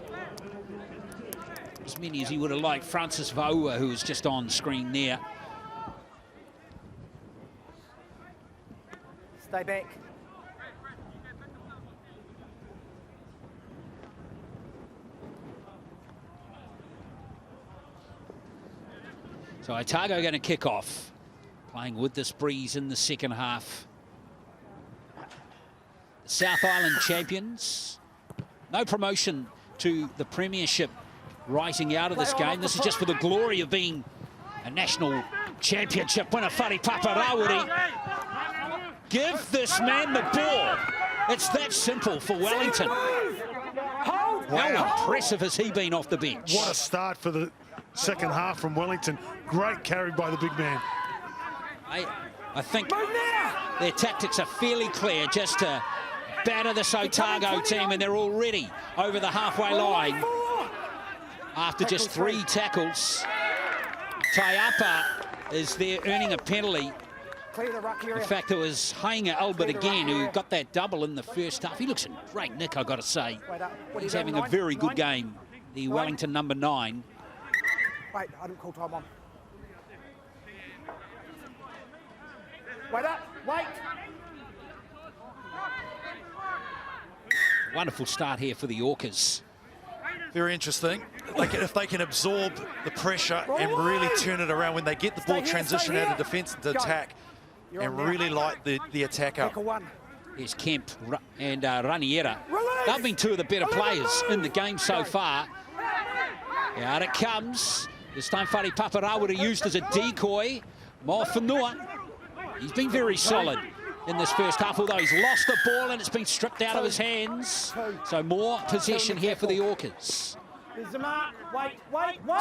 as many as he would have liked. Francis Vaua, who was just on screen there.
Stay back.
So Otago going to kick off, playing with this breeze in the second half. The South Island champions. No promotion to the Premiership rising out of this game. This is just for the glory of being a national championship winner. Whare Papa Rawiri. Give this man the ball. It's that simple for Wellington. How impressive has he been off the bench?
What a start for the second half from Wellington. Great carry by the big man.
I think their tactics are fairly clear, just to batter this Otago team, and they're already over the halfway line after just 3 tackles. Taiapa is there earning a penalty. In fact, it was Hainga Albert again who got that double in the first half. He looks in great nick, I've got to say. He's having a very good game, the Wellington number 9.
Wait, I didn't call time on. Wait up, wait.
Wonderful start here for the Orcas.
Very interesting. If they can absorb the pressure and really turn it around when they get the ball, transition out of defence into attack, and really light the attack up.
Here's Kemp and Raniera. They've been 2 of the better players in the game so far. Out it comes. This time Whare Papa Rawiri used as a decoy. Mo Whenua. He's been very solid in this first half, although he's lost the ball and it's been stripped out of his hands. So more possession here for the Orcas.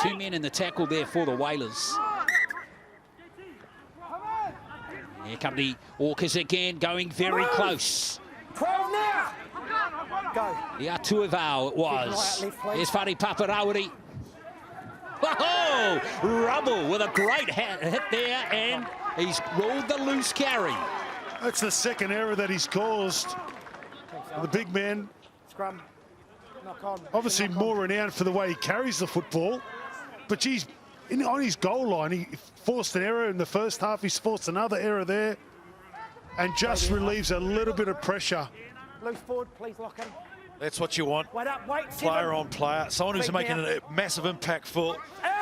2 men in the tackle there for the Whalers. Here come the Orcas again, going very close.
12 now. Go.
The Atuivao it was. Here's Whare Papa Rawiri. Oh, Rubble with a great hit there, and he's ruled the loose carry.
That's the second error that he's caused. The big man,
Scrum. Knock on.
obviously more renowned for the way he carries the football, but geez, on his goal line, he forced an error in the first half. He's forced another error there, and just relieves a little bit of pressure.
Loose forward, please lock in.
That's what you want.
Wait up, wait.
Player on player. Someone who's
Big
making a massive impact for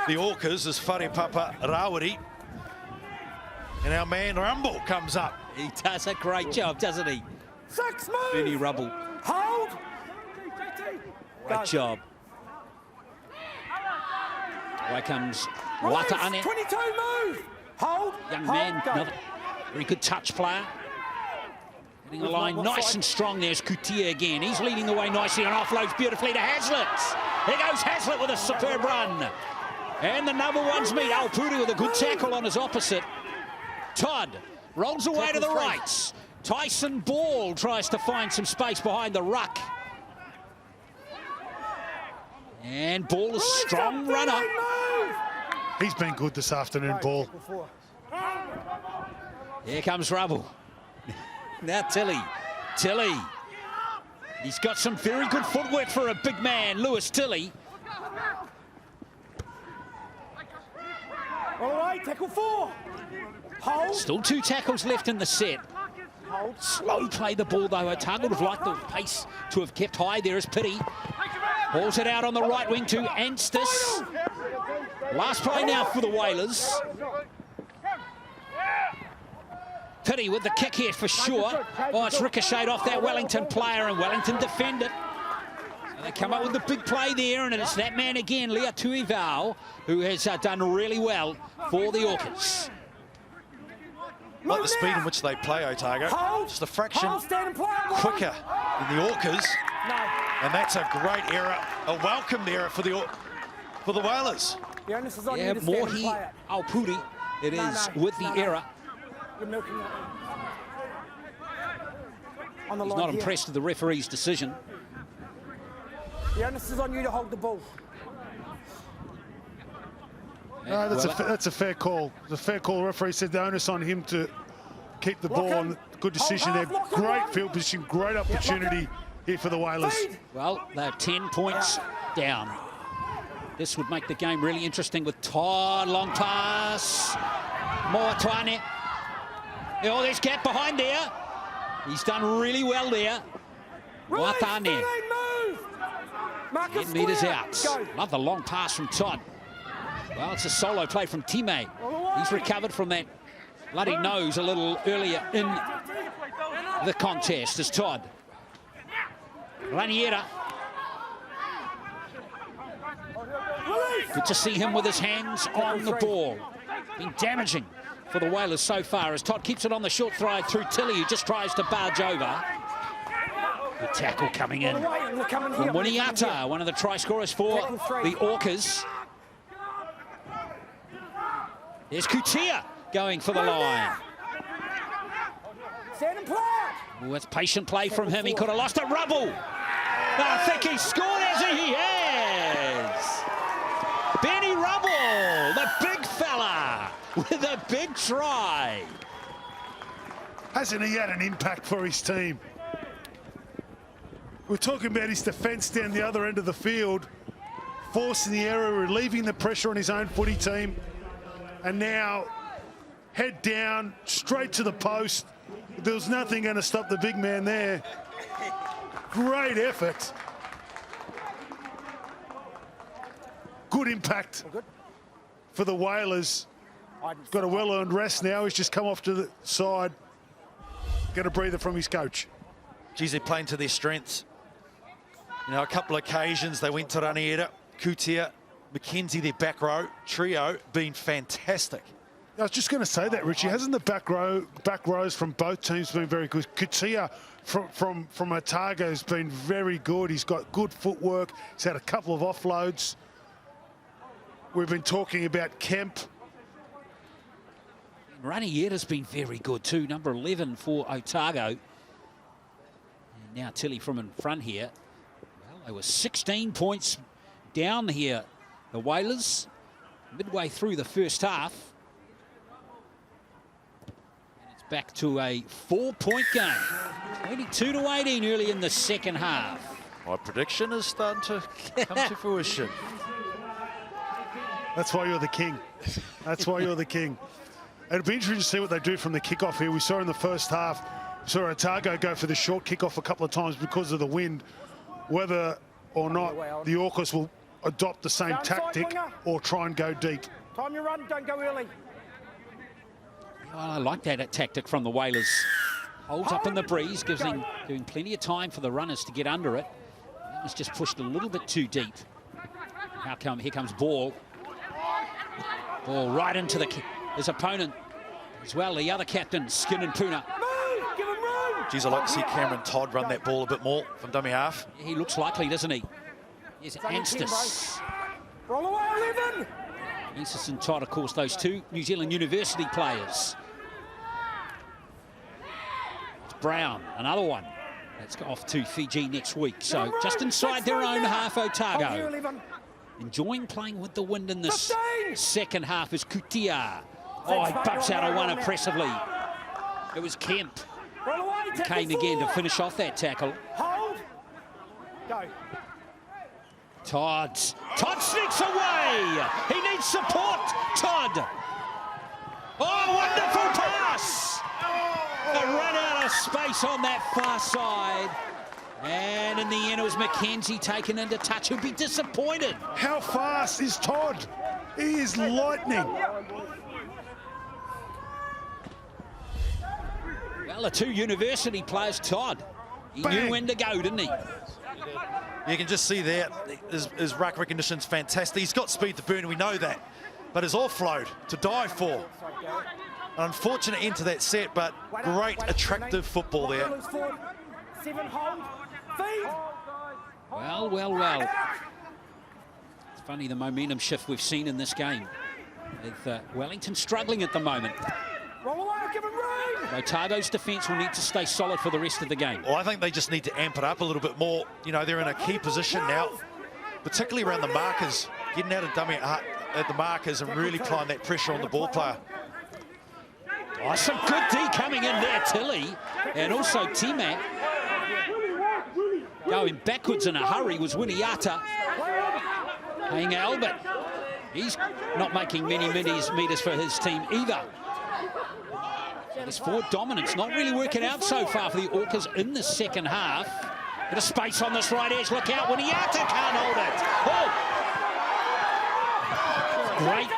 the Orcas is Whare Papa Rawiri. And our man Rumble comes up.
He does a great job, doesn't he?
6 move.
Benny Rubble.
Hold.
Great job. Away comes Wataane.
22 move. Hold.
Young
hold,
man,
go.
another very good touch player. Hitting the line nice and strong. There's Kutia again. He's leading the way nicely and offloads beautifully to Hazlitt. Here goes Hazlitt with a superb run. And the number 1's meet. Aupuri with a good tackle on his opposite. Todd rolls away to the right. Tyson Ball tries to find some space behind the ruck. And Ball, a strong runner.
He's been good this afternoon, Ball.
Here comes Rubble. Now Tilly. He's got some very good footwork for a big man, Lewis Tilly.
All right, tackle 4. Hold.
Still 2 tackles left in the set.
Hold.
Slow play the ball though. Otago would have liked the pace to have kept high there as Pity. Hauls it out on the right wing to Anstis. Last play now for the Whalers. Pity with the kick here for sure. Oh, it's ricocheted off that Wellington player, and Wellington defend it. So they come up with the big play there, and it's that man again, Lea Tuivao, who has done really well for the Orcas.
Like the speed in which they play Otago, just a fraction quicker than the Orcas. And that's a great error, a welcomed error for the Whalers.
Yeah, Mohi Aupuri, it is with the error.
You're milking it.
He's not impressed with the referee's decision.
The onus is on you to hold the ball.
No, that's a fair call. It's a fair call. The referee said the onus on him to keep the ball. And good decision there. Great field position, great opportunity here for the Whalers.
Well, they're 10 points down. This would make the game really interesting with Todd, long pass. Moatuane. Oh, there's gap behind there. He's done really well there. Moatuane. 10 metres out. Love the long pass from Todd. Well, it's a solo play from Time. He's recovered from that bloody nose a little earlier in the contest as Todd. Raniera. Good to see him with his hands on the ball. Been damaging for the Whalers so far as Todd keeps it on the short throw through Tilly, who just tries to barge over. The tackle coming in from Winiata, one of the try scorers for the Orcas. There's Kutia going for the line. Oh, it's patient play from him. He could have lost it. Rubble. I think he scored as he has. Benny Rubble, the big fella, with a big try.
Hasn't he had an impact for his team? We're talking about his defence down the other end of the field, forcing the error, relieving the pressure on his own footy team. And now, head down, straight to the post. There was nothing going to stop the big man there. Great effort. Good impact for the Whalers. Got a well-earned rest now. He's just come off to the side. Get a breather from his coach.
Geez, they're playing to their strengths. You know, a couple of occasions they went to Raniera, Kutia, McKenzie, their back row trio, been fantastic.
I was just going to say that, Richie. Hasn't the back rows from both teams been very good? Kutia from Otago has been very good. He's got good footwork. He's had a couple of offloads. We've been talking about Kemp.
Raniera's been very good too, number 11 for Otago. And now Tilly from in front here. Well, they were 16 points down here, the Whalers, midway through the first half. And it's back to a 4-point game. 22-18 early in the second half.
My prediction is starting to come to fruition.
That's why you're the king. That's why you're the king. It'll be interesting to see what they do from the kickoff here. We saw in the first half, we saw Otago go for the short kickoff a couple of times because of the wind. Whether or not the Orcas will adopt the same tactic or try and go deep.
Time you run, don't go early.
Well, I like that tactic from the Whalers. Holds up in the breeze, giving plenty of time for the runners to get under it. He's just pushed a little bit too deep. Here comes Ball. Ball right into his opponent as well. The other captain, Skin and Puna.
Give him room.
Geez, I'd like to see Cameron Todd run that ball a bit more from dummy half.
He looks likely, doesn't he? Here's Anstis.
Roll away, 11.
Anstis and Todd, of course, those two New Zealand University players. It's Brown, another one. That's off to Fiji next week. So just inside their own half, Otago. Enjoying playing with the wind in this second half is Kutia. Oh, he bumps out of one impressively. It was Kemp. He came again to finish off that tackle.
Hold. Go.
Todd sneaks away. He needs support. Todd. Oh, wonderful pass. They run out of space on that far side. And in the end, it was McKenzie taken into touch. He'll be disappointed.
How fast is Todd? He is lightning.
Well, the two university players, Todd, he knew when to go, didn't he?
You can just see there, his ruck recognition's fantastic. He's got speed to burn, we know that. But his offload to die for. An unfortunate end to that set, but great, attractive football there.
Well, well, well. It's funny the momentum shift we've seen in this game. With Wellington struggling at the moment. Otago's defence will need to stay solid for the rest of the game.
Well, I think they just need to amp it up a little bit more. You know, they're in a key position now, particularly around the markers, getting out of dummy at the markers and really applying that pressure on the ball player.
Oh, some good D coming in there, Tilly, and also T-Mac. Going backwards in a hurry was Winiata. Playing Albert. He's not making many meters for his team either. This forward dominance not really working out so far for the Orcas in the second half. Bit of space on this right edge. Look out, Winiata can't hold it. Oh! Great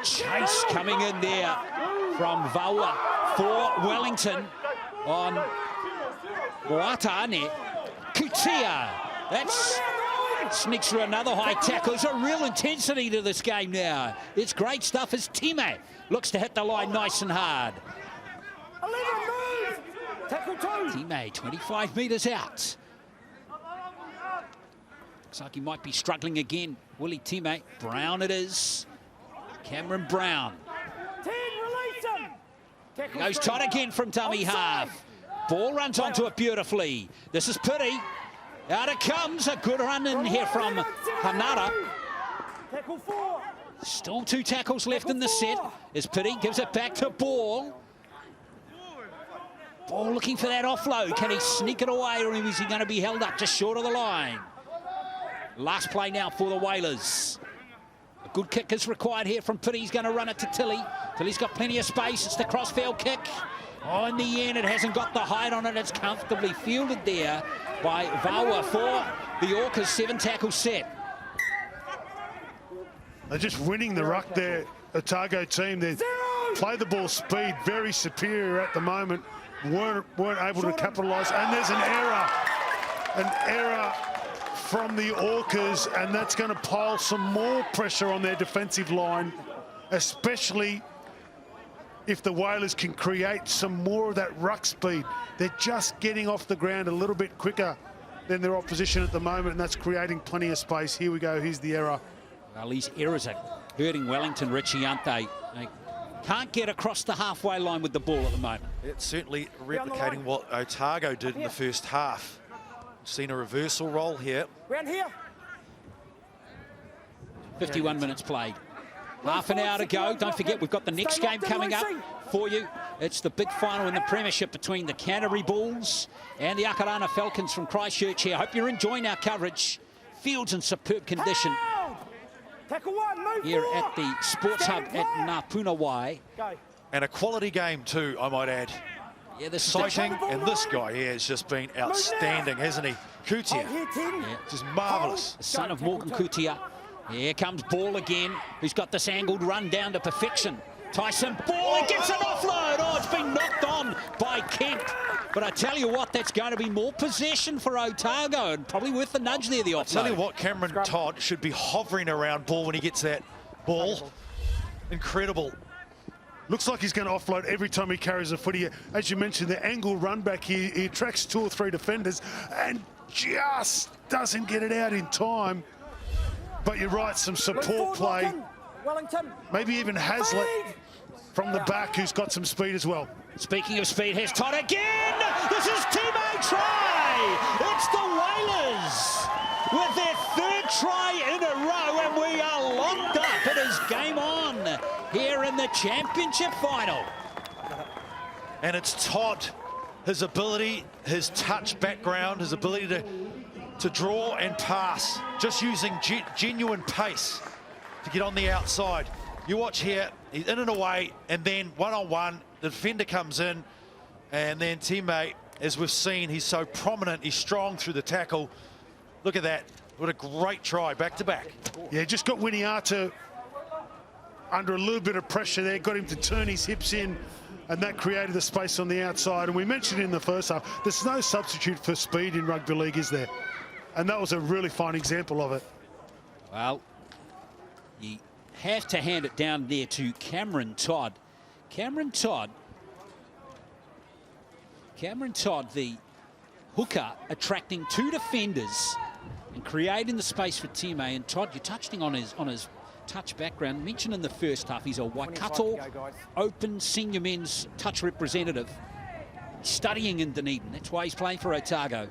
chase coming in there from Vaua for Wellington on Moatane. Kutia, that's sneaks through another high tackle. There's a real intensity to this game now. It's great stuff as Time looks to hit the line nice and hard. Time 25 metres out. Looks like he might be struggling again. Willie Time. Brown it is. Cameron Brown. Goes tight again from dummy half. Ball runs onto it beautifully. This is Piri. Out it comes. A good run in here from Hanara. Still 2 tackles left in the set. As Piri gives it back to Ball. Ball looking for that offload. Can he sneak it away, or is he going to be held up just short of the line? Last play now for the Whalers. A good kick is required here from Piri. He's going to run it to Tilly. Tilly's got plenty of space. It's the crossfield kick. Oh, in the end, it hasn't got the height on it. It's comfortably fielded there by Vaua for the Orcas 7-tackle set.
They're just winning the ruck there, Otago team. They play the ball speed, very superior at the moment. Weren't able to capitalise. And there's an error from the Orcas, and that's going to pile some more pressure on their defensive line, especially if the Whalers can create some more of that ruck speed. They're just getting off the ground a little bit quicker than their opposition at the moment, and that's creating plenty of space. Here we go, here's the error.
Well, these errors are hurting Wellington, Richie, aren't they? They can't get across the halfway line with the ball at the moment.
It's certainly replicating what Otago did in the first half. We've seen a reversal roll here.
Round here.
51 minutes played. Half an hour to go. Don't forget, we've got the next game coming up for you. It's the big final in the Premiership between the Canterbury Bulls and the Akarana Falcons from Christchurch here. Hope you're enjoying our coverage. Field's in superb condition here at the Sports Hub at Ngapunawai.
And a quality game too, I might add.
Yeah, this
Exciting, and this guy here has just been outstanding, hasn't he? Kutia, just marvellous.
The son of Morgan Kutia. Here comes Ball again, who's got this angled run down to perfection. Tyson Ball, he gets an offload. Oh, it's been knocked on by Kemp. But I tell you what, that's going to be more possession for Otago, and probably worth the nudge there, the offload.
I tell you what, Cameron Todd should be hovering around Ball when he gets that ball. Incredible.
Looks like he's going to offload every time he carries a footy. As you mentioned, the angle run back here, he attracts 2 or 3 defenders and just doesn't get it out in time. But you're right, some support play. Maybe even Hazlitt from the back, who's got some speed as well.
Speaking of speed, here's Todd again. This is T-Mac try. It's the Whalers with their 3rd try in a row, and we are locked up. It is game on here in the championship final.
And it's Todd, his ability, his touch background, his ability to draw and pass, just using genuine pace to get on the outside. You watch here, he's in and away, and then one-on-one, the defender comes in, and then teammate, as we've seen, he's so prominent, he's strong through the tackle. Look at that, what a great try, back-to-back.
Yeah, just got Winiata under a little bit of pressure there, got him to turn his hips in and that created the space on the outside. And we mentioned in the first half, there's no substitute for speed in rugby league, is there? And that was a really fine example of it.
Well, you have to hand it down there to Cameron Todd. Cameron Todd, the hooker, attracting 2 defenders and creating the space for Time. And Todd, you're touching on his touch background. Mentioned in the first half, he's a Waikato Open senior men's touch representative, studying in Dunedin. That's why he's playing for Otago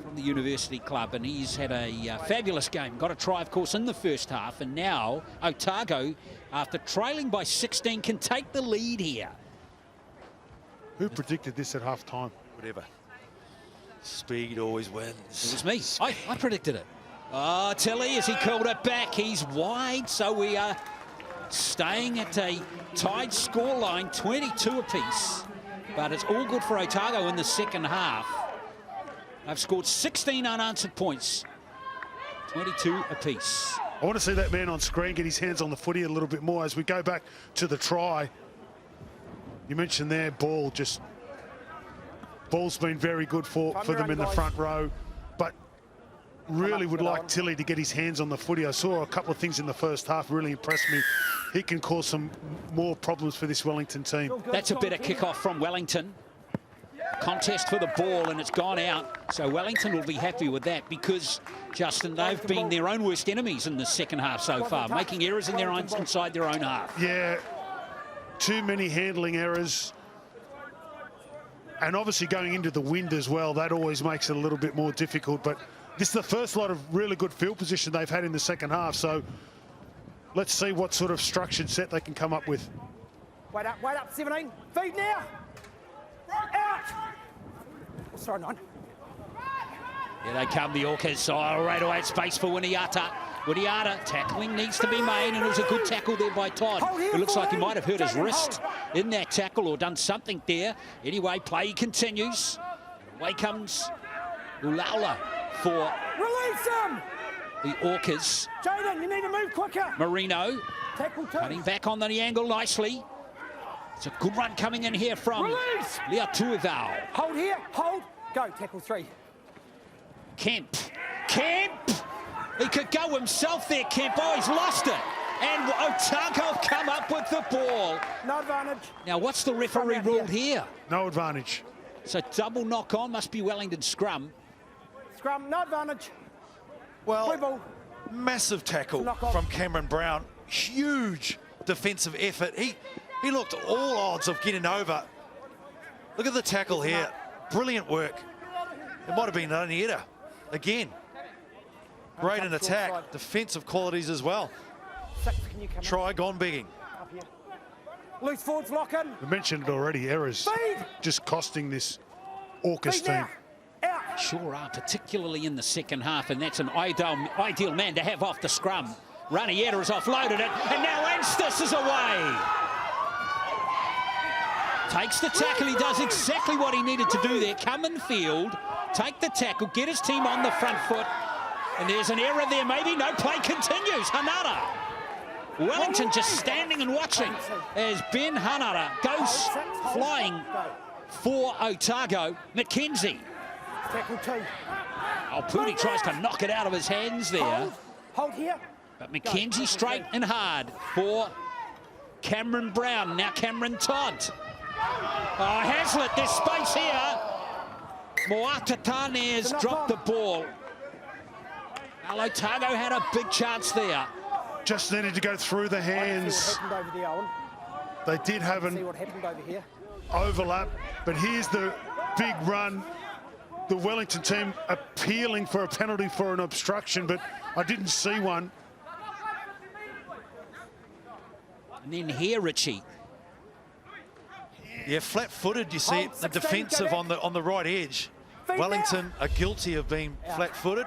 from the university club, and he's had a fabulous game. Got a try, of course, in the first half, and now Otago, after trailing by 16, can take the lead here.
Who predicted this at half-time?
Whatever. Speed always wins.
It was me. I predicted it. Oh, Tilly, as he called it back, he's wide, so we are staying at a tied scoreline, 22 apiece. But it's all good for Otago in the second half. They've scored 16 unanswered points, 22 apiece.
I want to see that man on screen get his hands on the footy a little bit more as we go back to the try. You mentioned there, ball's been very good for them in the front row, but really would like Tilly to get his hands on the footy. I saw a couple of things in the first half, really impressed me. He can cause some more problems for this Wellington team.
That's a better kick-off from Wellington. Contest for the ball, and it's gone out. So Wellington will be happy with that because, Justin, they've been their own worst enemies in the second half so far, making errors in inside their own half.
Yeah, too many handling errors. And obviously going into the wind as well, that always makes it a little bit more difficult. But this is the first lot of really good field position they've had in the second half. So let's see what sort of structured set they can come up with.
Wait up, 17. Feed now. Out. Oh, sorry, 9.
Here they come, the Orcas. Oh, right away, space for Winiata. Winiata, tackling needs to be made, and it was a good tackle there by Todd. It looks like he might have hurt his wrist in that tackle or done something there. Anyway, play continues. Away comes Ulaula for
Release him!
the Orcas.
Jaden, you need to move quicker.
Marino
Tackle 2.
cutting back on the angle nicely. It's a good run coming in here from Leatuivau.
Hold here, hold. Go, tackle 3.
Kemp. He could go himself there, Kemp. Oh, he's lost it. And Otago come up with the ball.
No advantage.
Now, what's the referee ruled here?
No advantage.
So double knock on, must be Wellington scrum.
Scrum, no advantage.
Well, massive tackle from Cameron Brown. Huge defensive effort. He looked all odds of getting over. Look at the tackle here. Brilliant work. It might have been an header again. Great in attack. Defensive qualities as well.
6, can you come
Try gone begging.
up here? Loose forwards, lock in.
We mentioned it already, errors
Feed.
just costing this Orcas
Feed
team.
now. Out.
Sure are, particularly in the second half, and that's an ideal man to have off the scrum. Ranieri has offloaded it, and now Anstis is away. Takes the tackle, he does exactly what he needed to do there. Come in field, take the tackle, get his team on the front foot, and there's an error there, maybe. No, play continues. Hanara. Wellington just standing and watching as Ben Hanara goes flying for Otago. McKenzie.
Tackle 2.
Oh, Pooty tries to knock it out of his hands there.
Hold here.
But McKenzie straight and hard for Cameron Brown. Now Cameron Todd. Oh, Hazlitt, there's space here. Moatatane has dropped the ball. Otago had a big chance there.
Just needed to go through the hands.
See what happened over there, Owen.
They did have
See
an
what happened over here.
overlap, but here's the big run. The Wellington team appealing for a penalty for an obstruction, but I didn't see one.
And then here, Richie.
Yeah, flat-footed, you see
Hold,
the
16,
defensive
go
on the right edge.
Feed
Wellington are guilty of being flat-footed.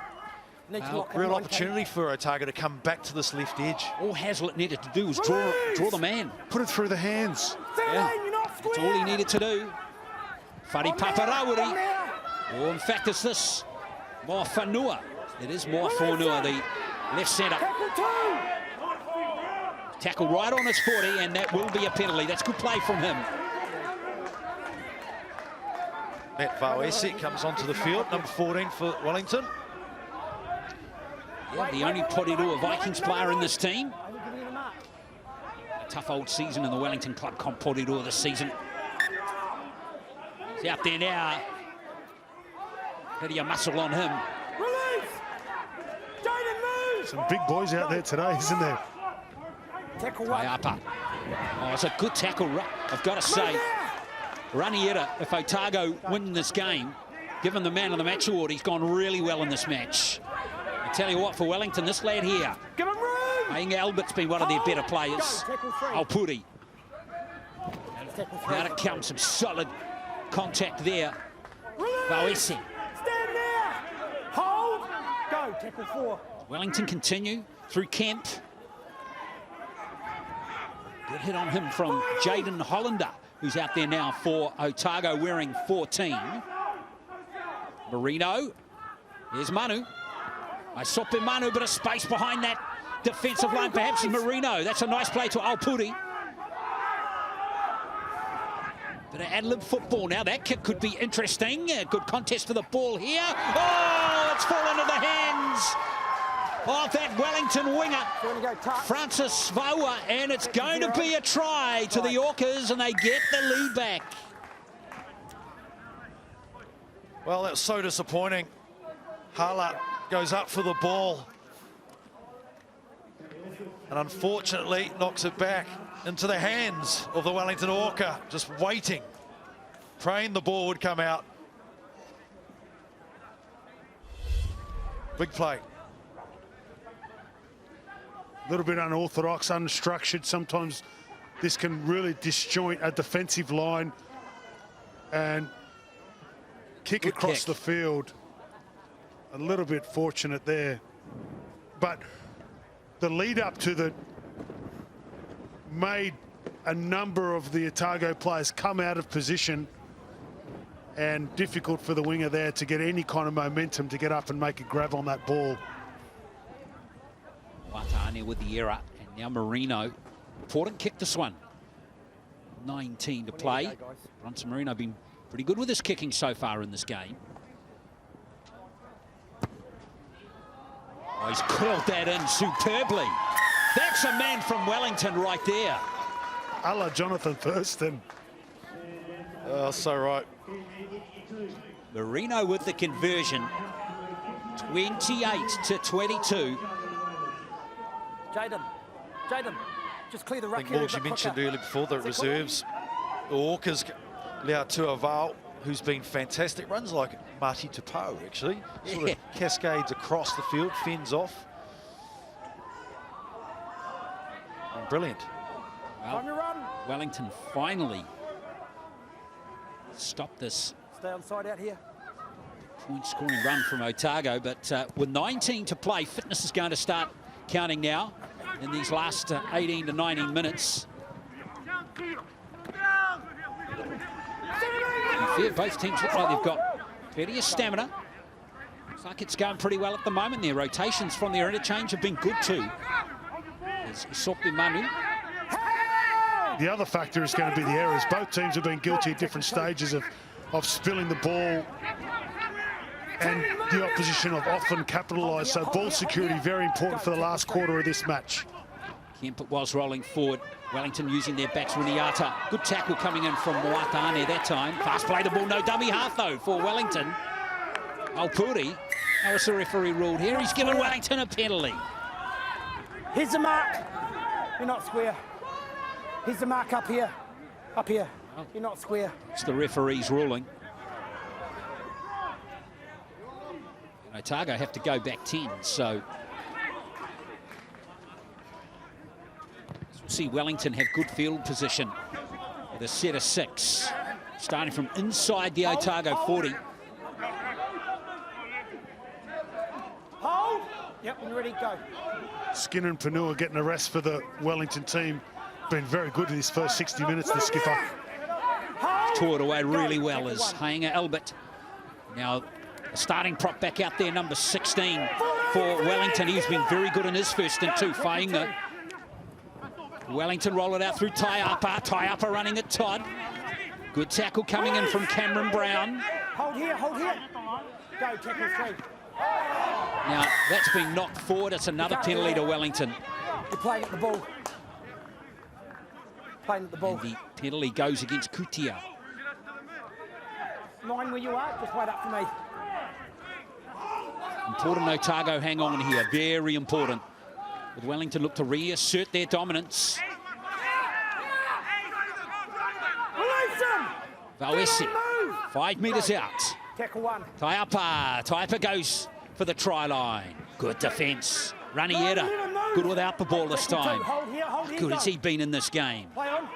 Need to lock in
Real
line,
opportunity for Otago to come back to this left edge.
All Hazlitt needed to do was draw the man.
Put it through the hands.
13,
Yeah.
you're not square.
That's all he needed to do. Whare
On there,
Paparawiri.
on there.
Oh, in fact, it's this. Mofanua. It is Mofanua, the left centre.
Tackle 2.
Tackle right on his 40, and that will be a penalty. That's good play from him.
Matt Vauesi comes onto the field, number 14 for Wellington.
Yeah, the only Porirua Vikings player in this team. A tough old season in the Wellington club comp Porirua this season. He's out there now. Bit of muscle on him.
Some big boys out there today, isn't there?
Taiapa. Oh, it's a good tackle. I've got to say, Raniera, if Otago win this game, given the man of the match award, he's gone really well in this match. I tell you what, for Wellington, this lad here, Ainga Albert's been one of their better players. Aupuri. Out it comes, some solid contact there. Vauesi.
Stand there. Hold. Go. Tackle 4.
Wellington continue through Kemp. Good hit on him from Jaden Hollander, who's out there now for Otago wearing 14. Marino. Here's Manu. I Sope Manu, but a space behind that defensive line, perhaps in Marino. That's a nice play to Aupuri. Bit of ad-lib football now. That kick could be interesting. A good contest for the ball here. Oh, it's fallen into the hands of that Wellington winger, Francis Vaua, and it's going to be a try to the Orcas, and they get the lead back.
Well, that's so disappointing. Hala goes up for the ball and unfortunately knocks it back into the hands of the Wellington Orca, just waiting, praying the ball would come out. Big play.
A little bit unorthodox, unstructured. Sometimes this can really disjoint a defensive line and kick
Good
across
kick.
the field. A little bit fortunate there. But the lead up to the made a number of the Otago players come out of position, and difficult for the winger there to get any kind of momentum to get up and make a grab on that ball.
Watane with the error, and now Marino. Important kick this one. 19 to play. Bronson Marino been pretty good with his kicking so far in this game. Oh, he's curled that in superbly. That's a man from Wellington right there.
A la Jonathan Thurston.
Oh, so right.
Marino with the conversion. 28 to 22.
Jaden, just clear the
I
ruck
think
here.
Morgs, you mentioned earlier before the reserves. The Orcas, Leo Tuaval, who's been fantastic, runs like Marty Tupou, actually. Sort of cascades across the field, fends off. And brilliant.
Well, Wellington finally stopped this
Stay on side out here.
point-scoring run from Otago, but with 19 to play, fitness is going to start counting now in these last 18 to 19 minutes. Both teams look like they've got plenty of stamina. Looks like it's going pretty well at the moment. Their rotations from their interchange have been good too. There's Sope Manu.
The other factor is going to be the errors. Both teams have been guilty at different stages of spilling the ball, and the opposition have often capitalised. So ball security very important for the last quarter of this match.
Kemp was rolling forward. Wellington using their backs. Runiata. Good tackle coming in from Moatane that time. Fast play the ball. No dummy half though for Wellington. Aupuri. How was the referee ruled here? He's given Wellington a penalty.
Here's the mark. You're not square. Here's the mark up here. Up here. You're not square.
It's the referee's ruling. And Otago have to go back 10, so we'll see Wellington have good field position with a set of 6, starting from inside the Otago 40.
Hold. Yep, when you're ready, go.
Skinner and Panua getting a rest for the Wellington team. Been very good in his first 60 minutes, the skipper.
Tore it away really well as Ainga Albert. Now a starting prop back out there, number 16 for Wellington. He's been very good in his first and 2. Ainga. Wellington roll it out through Taiapa. Taiapa running at Todd. Good tackle coming in from Cameron Brown.
Hold here, hold here. Go, tackle 3.
Now, that's been knocked forward. It's another penalty to Wellington.
You're playing at the ball. Playing at the ball.
And the penalty goes against Kutia.
Line where you are, just wait up for me.
Important Otago hang on here, very important. With Wellington look to reassert their dominance.
Release him!
Vauesi, 5 metres out.
Tackle 1.
Taiapa goes for the try line. Good defence. Raniera, good without the ball this time.
Hold here,
How good has he been in this game?
Play on.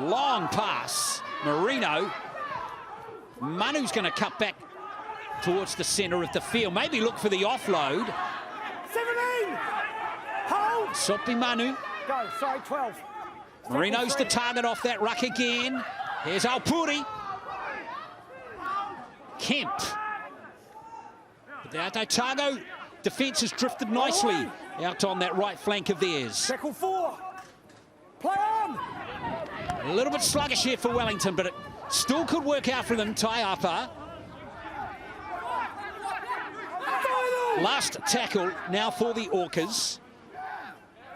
Long pass. Marino. Manu's going to cut back towards the centre of the field. Maybe look for the offload.
17! Hold!
Sopi Manu.
Go, sorry, 12.
Marino's the target off that ruck again. Here's Alpuri. Kemp. But the Otago defence has drifted nicely out on that right flank of theirs.
Tackle 4. Play on!
A little bit sluggish here for Wellington, but it still could work out for them. Taiapa. Last tackle now for the Orcas.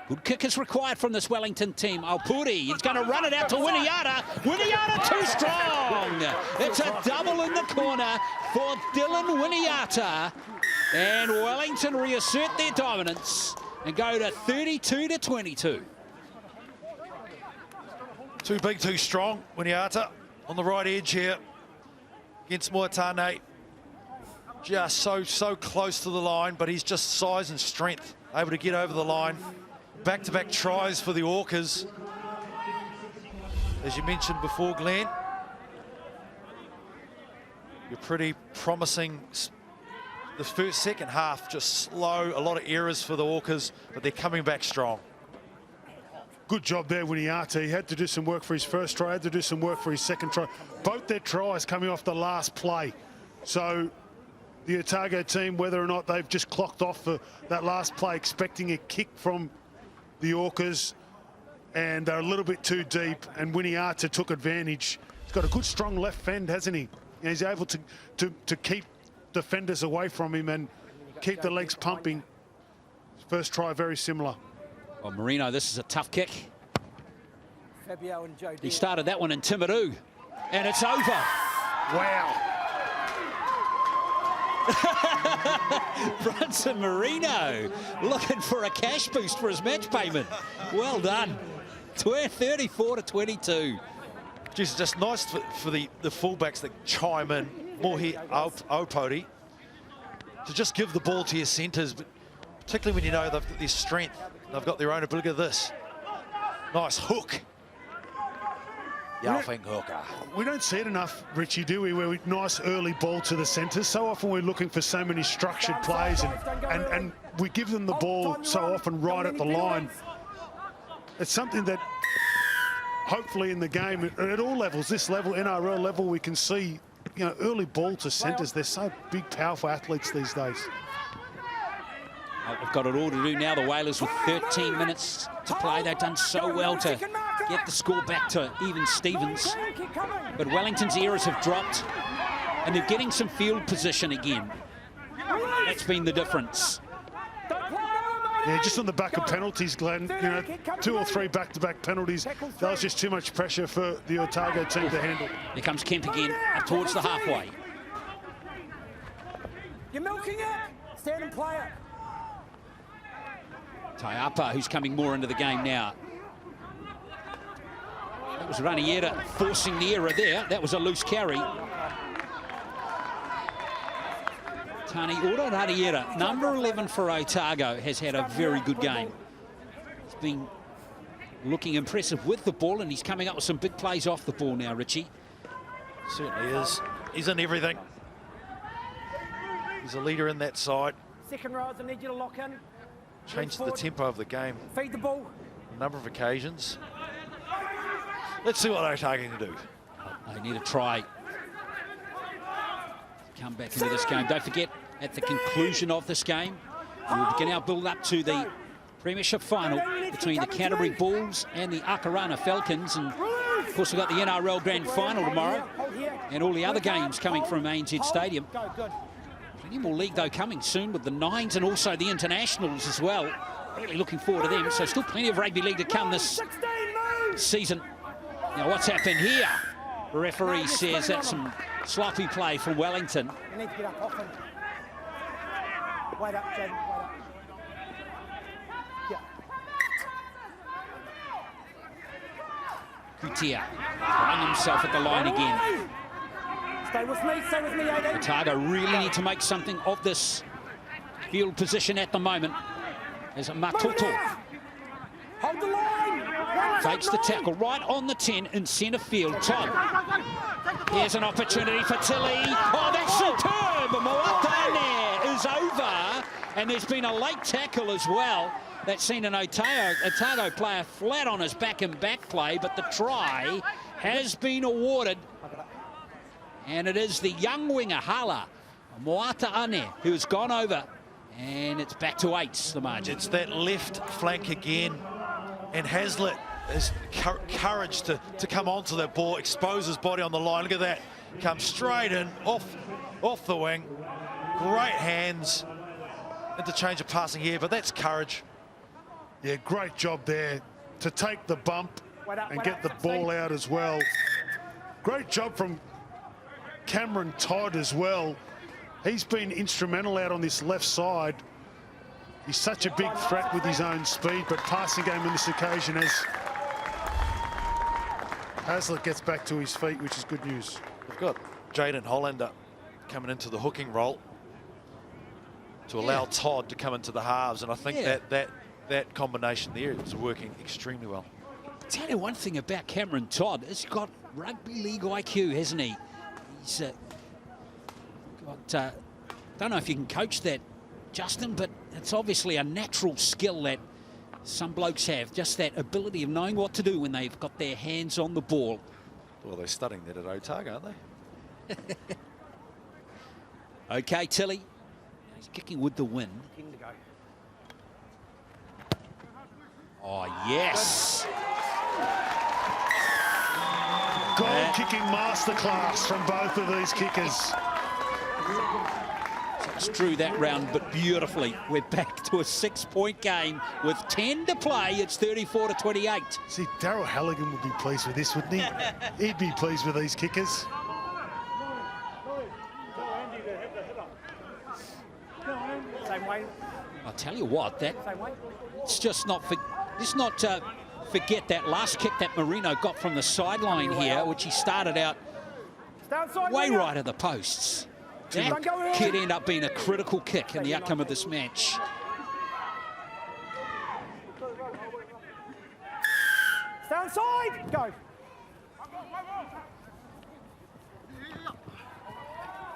Good kick is required from this Wellington team. Alpuri, he's going to run it out to Winiata. Winiata too strong. It's a double in the corner for Dylan Winiata. And Wellington reassert their dominance and go to 32-22.
Too big, too strong. Winiata on the right edge here against Moatane. Just so close to the line, but he's just size and strength able to get over the line. Back-to-back tries for the Orcas. As you mentioned before, Glenn, you're pretty promising. The second half just slow, a lot of errors for the Orcas, but they're coming back strong.
Good job there, Winiata. He had to do some work for his first try, had to do some work for his second try. Both their tries coming off the last play. So the Otago team, whether or not they've just clocked off for that last play, expecting a kick from the Orcas, and they're a little bit too deep, and Winiata took advantage. He's got a good, strong left fend, hasn't he? And he's able to keep defenders away from him and keep the legs pumping. First try, very similar.
Well, Marino, this is a tough kick.
Fabio and Joe.
He started that one in Timaru, and it's over.
Wow.
Bronson Marino looking for a cash boost for his match payment. Well done. 34-22.
Just nice for the fullbacks that chime in. More here, Opodi, to just give the ball to your centres, but particularly when you know they've got their strength. They've got their own ability. Look at this. Nice hook. Yelfing hooker.
We don't see it enough, Richie, do we? Where we nice early ball to the centres. So often we're looking for so many structured plays, and we give them the ball so often right at the line. It's something that hopefully in the game at all levels, this level, NRL level, we can see, you know, early ball to centres. They're so big, powerful athletes these days.
We've got it all to do now. The Whalers with 13 minutes to play. They've done so well to get the score back to even Stevens. But Wellington's errors have dropped, and they're getting some field position again. That's been the difference.
Yeah, just on the back of penalties, Glenn, you know, 2 or 3 back-to-back penalties. That was just too much pressure for the Otago team to handle.
Here comes Kemp again, up towards the halfway.
You're milking it. Stand and play it.
Taiapa, who's coming more into the game now. That was Raniera forcing the error there. That was a loose carry. Tani Ora Raniera, number 11 for Otago, has had a very good game. He's been looking impressive with the ball, and he's coming up with some big plays off the ball now, Richie.
Certainly is. He's in everything. He's a leader in that side.
Second rows, I need you to lock in.
Changed the tempo of the game
Feed the ball.
on a number of occasions. Let's see what Otago can do.
They need to try come back into this game. Don't forget, at the conclusion of this game, we'll begin our build-up to the Premiership final between the Canterbury Bulls and the Akarana Falcons, and Of course, we've got the NRL Grand Final tomorrow and all the other games coming from ANZ Stadium. Plenty more league, though, coming soon with the Nines and also the Internationals as well. Really looking forward to them. So still plenty of rugby league to come this season. Now, what's happened here? The referee says that's some sloppy play from Wellington.
You need to get up often. Wait up, Jen. Wait up. Yeah.
Kutia throwing himself at the line again.
Stay with me, Aiden.
Otago really need to make something of this field position at the moment. There's a Matoto.
Hold the line.
Takes the tackle right on the 10 in centre field. Todd. Here's an opportunity for Tilly. Oh, that's superb. Moatane is over. And there's been a late tackle as well. That's seen an Otago player flat on his back and back play, but the try has been awarded. And it is the young winger, Hala Moatane, who's gone over. And it's back to 8, the margin.
It's that left flank again. And Hazlitt has courage to come onto that ball, expose his body on the line. Look at that. Comes straight in, off the wing. Great hands. Interchange of passing here, but that's courage.
Yeah, great job there to take the bump and get the ball out as well. Great job from Cameron Todd as well. He's been instrumental out on this left side. He's such a big threat with his own speed, but passing game on this occasion as Hazlitt gets back to his feet, which is good news.
We've got Jaden Hollander coming into the hooking role to allow Todd to come into the halves, and I think that combination there is working extremely well.
I'll tell you one thing about Cameron Todd, he's got rugby league IQ, hasn't he? He's got, don't know if you can coach that, Justin, but it's obviously a natural skill that some blokes have, just that ability of knowing what to do when they've got their hands on the ball.
Well, they're studying that at Otago, aren't they?
Okay, Tilly. He's kicking with the wind. Oh, yes.
Goal-kicking masterclass from both of these kickers.
Just drew that round, but beautifully. We're back to a 6-point game with 10 to play. It's 34-28.
See, Daryl Halligan would be pleased with this, wouldn't he? He'd be pleased with these kickers.
Same way.
I'll tell you what, it's just not forget that last kick that Marino got from the sideline here, which he started out way right of the posts. That could end up being a critical kick in the outcome of this match.
Stay inside. Go.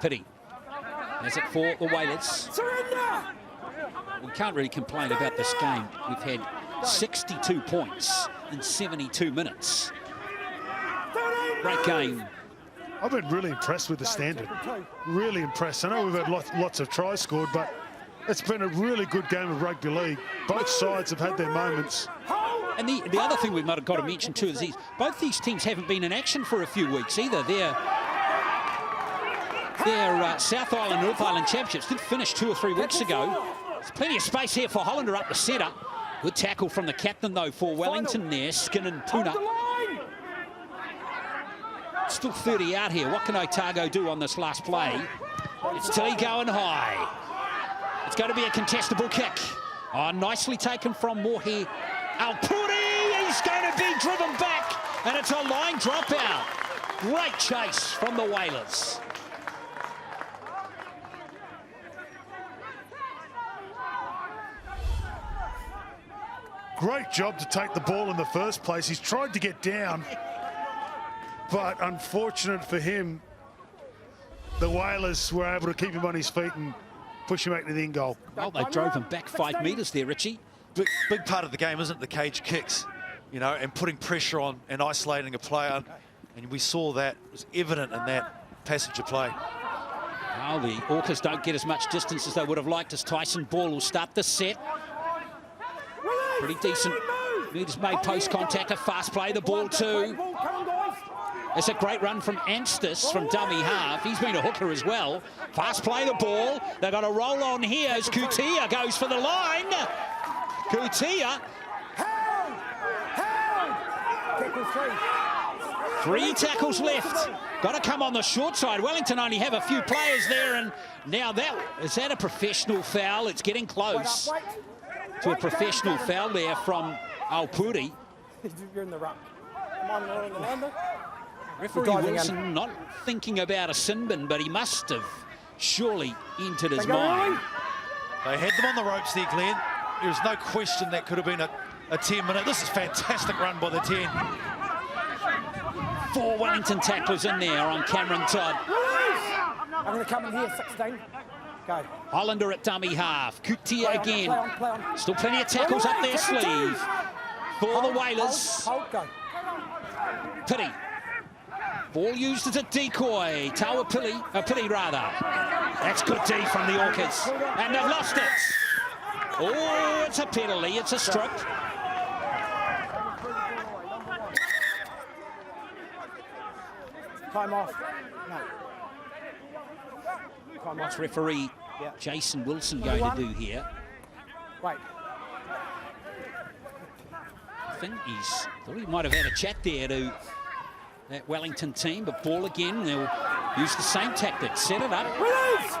Pity. As it for the Whalers.
Surrender.
We can't really complain about this game. We've had 62 points in 72 minutes. Great game.
I've been really impressed with the standard. Really impressed. I know we've had lots of tries scored, but it's been a really good game of rugby league. Both sides have had their moments.
And the other thing we might have got to mention too is both these teams haven't been in action for a few weeks either. Their South Island, North Island championships did finish 2 or 3 weeks ago. There's plenty of space here for Hollander up the centre. Good tackle from the captain though for Wellington there, Skin and Puna. Still 30 out here. What can Otago do on this last play? It's Tilly going high. It's going to be a contestable kick. Oh, nicely taken from Mohi Alpuri. He's going to be driven back, and it's a line dropout. Great chase from the Whalers.
Great job to take the ball in the first place. He's tried to get down, but unfortunate for him, the Whalers were able to keep him on his feet and push him back to the in goal.
Well, they drove him back 5 metres there, Richie.
Big part of the game, isn't it? The cage kicks, you know, and putting pressure on and isolating a player. And we saw that. It was evident in that passage of play.
Well, the Orcas don't get as much distance as they would have liked as Tyson Ball will start the set. Pretty decent. He's made post contact, a fast play, the ball too. It's a great run from Anstis from dummy half. He's been a hooker as well. Fast play the ball. They've got a roll on here as Kutia goes for the line. Kutia. Three tackles left. Got to come on the short side. Wellington only have a few players there, and now is that a professional foul? It's getting close to a professional foul there from Aupuri.
You're in the ruck. Come on, you're in the lander.
Referee Wilson not thinking about a sin bin, but he must have surely entered his mind.
They had them on the ropes there, Glenn. There's no question that could have been a 10-minute. This is fantastic run by the 10.
4 Wellington tacklers in there on Cameron Todd.
I'm going to come in here, 16. Go.
Hollander at dummy half. Kutia again.
Play on.
Still plenty of tackles up their sleeve for the Whalers.
Hold, go.
Pity. Ball used as a decoy. Taua Pili rather. That's good D from the Orcas. And they've lost it. Oh, it's a penalty. It's a strip.
Time off. No. Time
What's
off.
referee Jason Wilson going to do here?
Wait.
I think thought he might have had a chat there to that Wellington team, but ball again. They'll use the same tactic. Set it up.
Release!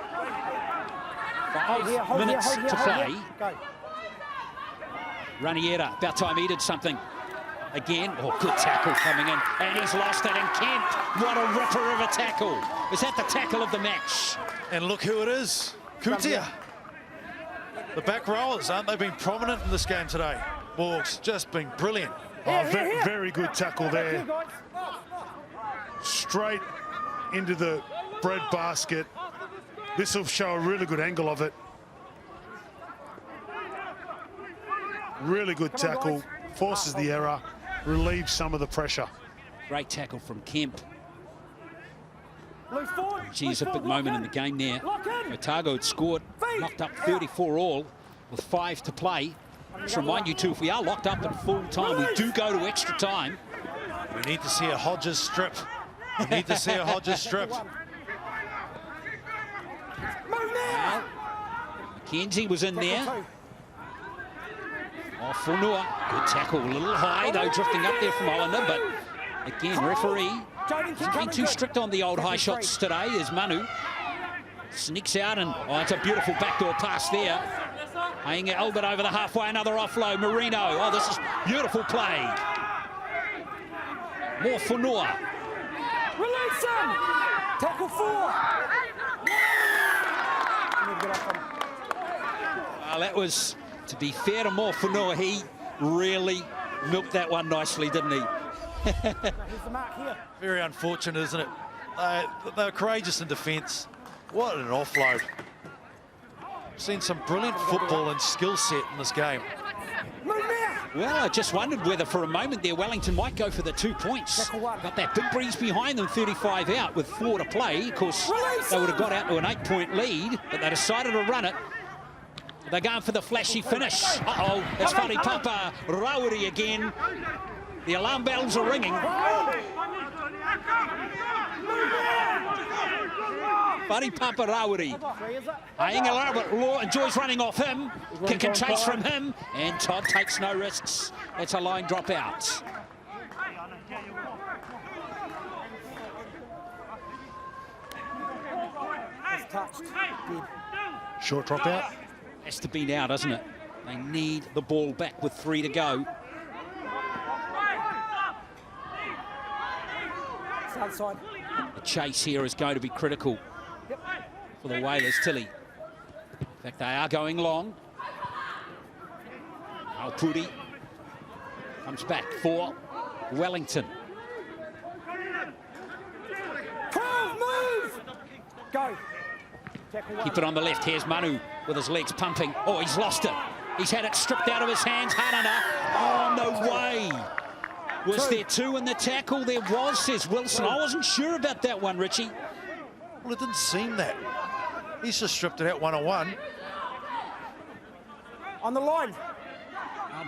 5 minutes to play.
Go.
Raniera, about time he did something. Again, good tackle coming in, and he's lost it. And Kent, what a ripper of a tackle. Is that the tackle of the match?
And look who it is, Kutia. The back rowers, aren't they been prominent in this game today? Orcs just been brilliant.
Very good tackle there. Straight into the bread basket. This will show a really good angle of it. Really good tackle. Forces the error. Relieves some of the pressure.
Great tackle from Kemp.
Loose forward.
Geez, a big moment in the game there. Otago had scored, knocked up 34 all with 5 to play. Just remind you too, if we are locked up at full time, we do go to extra time.
We need to see a Hodges strip. We need to see a Hodges strip.
McKenzie was in there. Oh, Funua, good tackle, a little high though, drifting up there from Hollander, but again, referee hasn't been too strict on the old high shots today as Manu sneaks out, and it's a beautiful backdoor pass there. Hanging Albert over the halfway, another offload, Marino, oh, this is beautiful play. More Funua.
Release him! Tackle 4!
Well, that was, to be fair to Morfanua, he really milked that one nicely, didn't he?
Here's the mark here.
Very unfortunate, isn't it? They were courageous in defence. What an offload. Seen some brilliant football and skill set in this game.
Well, I just wondered whether for a moment there Wellington might go for the 2 points. Got that big breeze behind them, 35 out with 4 to play. Of course, they would have got out to an 8-point lead, but they decided to run it. They're going for the flashy finish. Uh-oh, it's Papa Rauri again. The alarm bells are ringing. Papa Rauri. Aingalar, but Law enjoys running off him. Kick and chase from him. And Todd takes no risks. It's a line drop out.
Short drop out.
Has to be now, doesn't it? They need the ball back with 3 to go.
Outside.
The chase here is going to be critical for the Whalers. Tilly. In fact, they are going long. Aupuri comes back for Wellington.
12 move! Go.
Keep it on the left. Here's Manu with his legs pumping. Oh, he's lost it. He's had it stripped out of his hands. Hanana. Oh, no way. Was there 2 in the tackle? There was, says Wilson. I wasn't sure about that one, Richie.
Well, it didn't seem that. He's just stripped it out one-on-one.
On the line.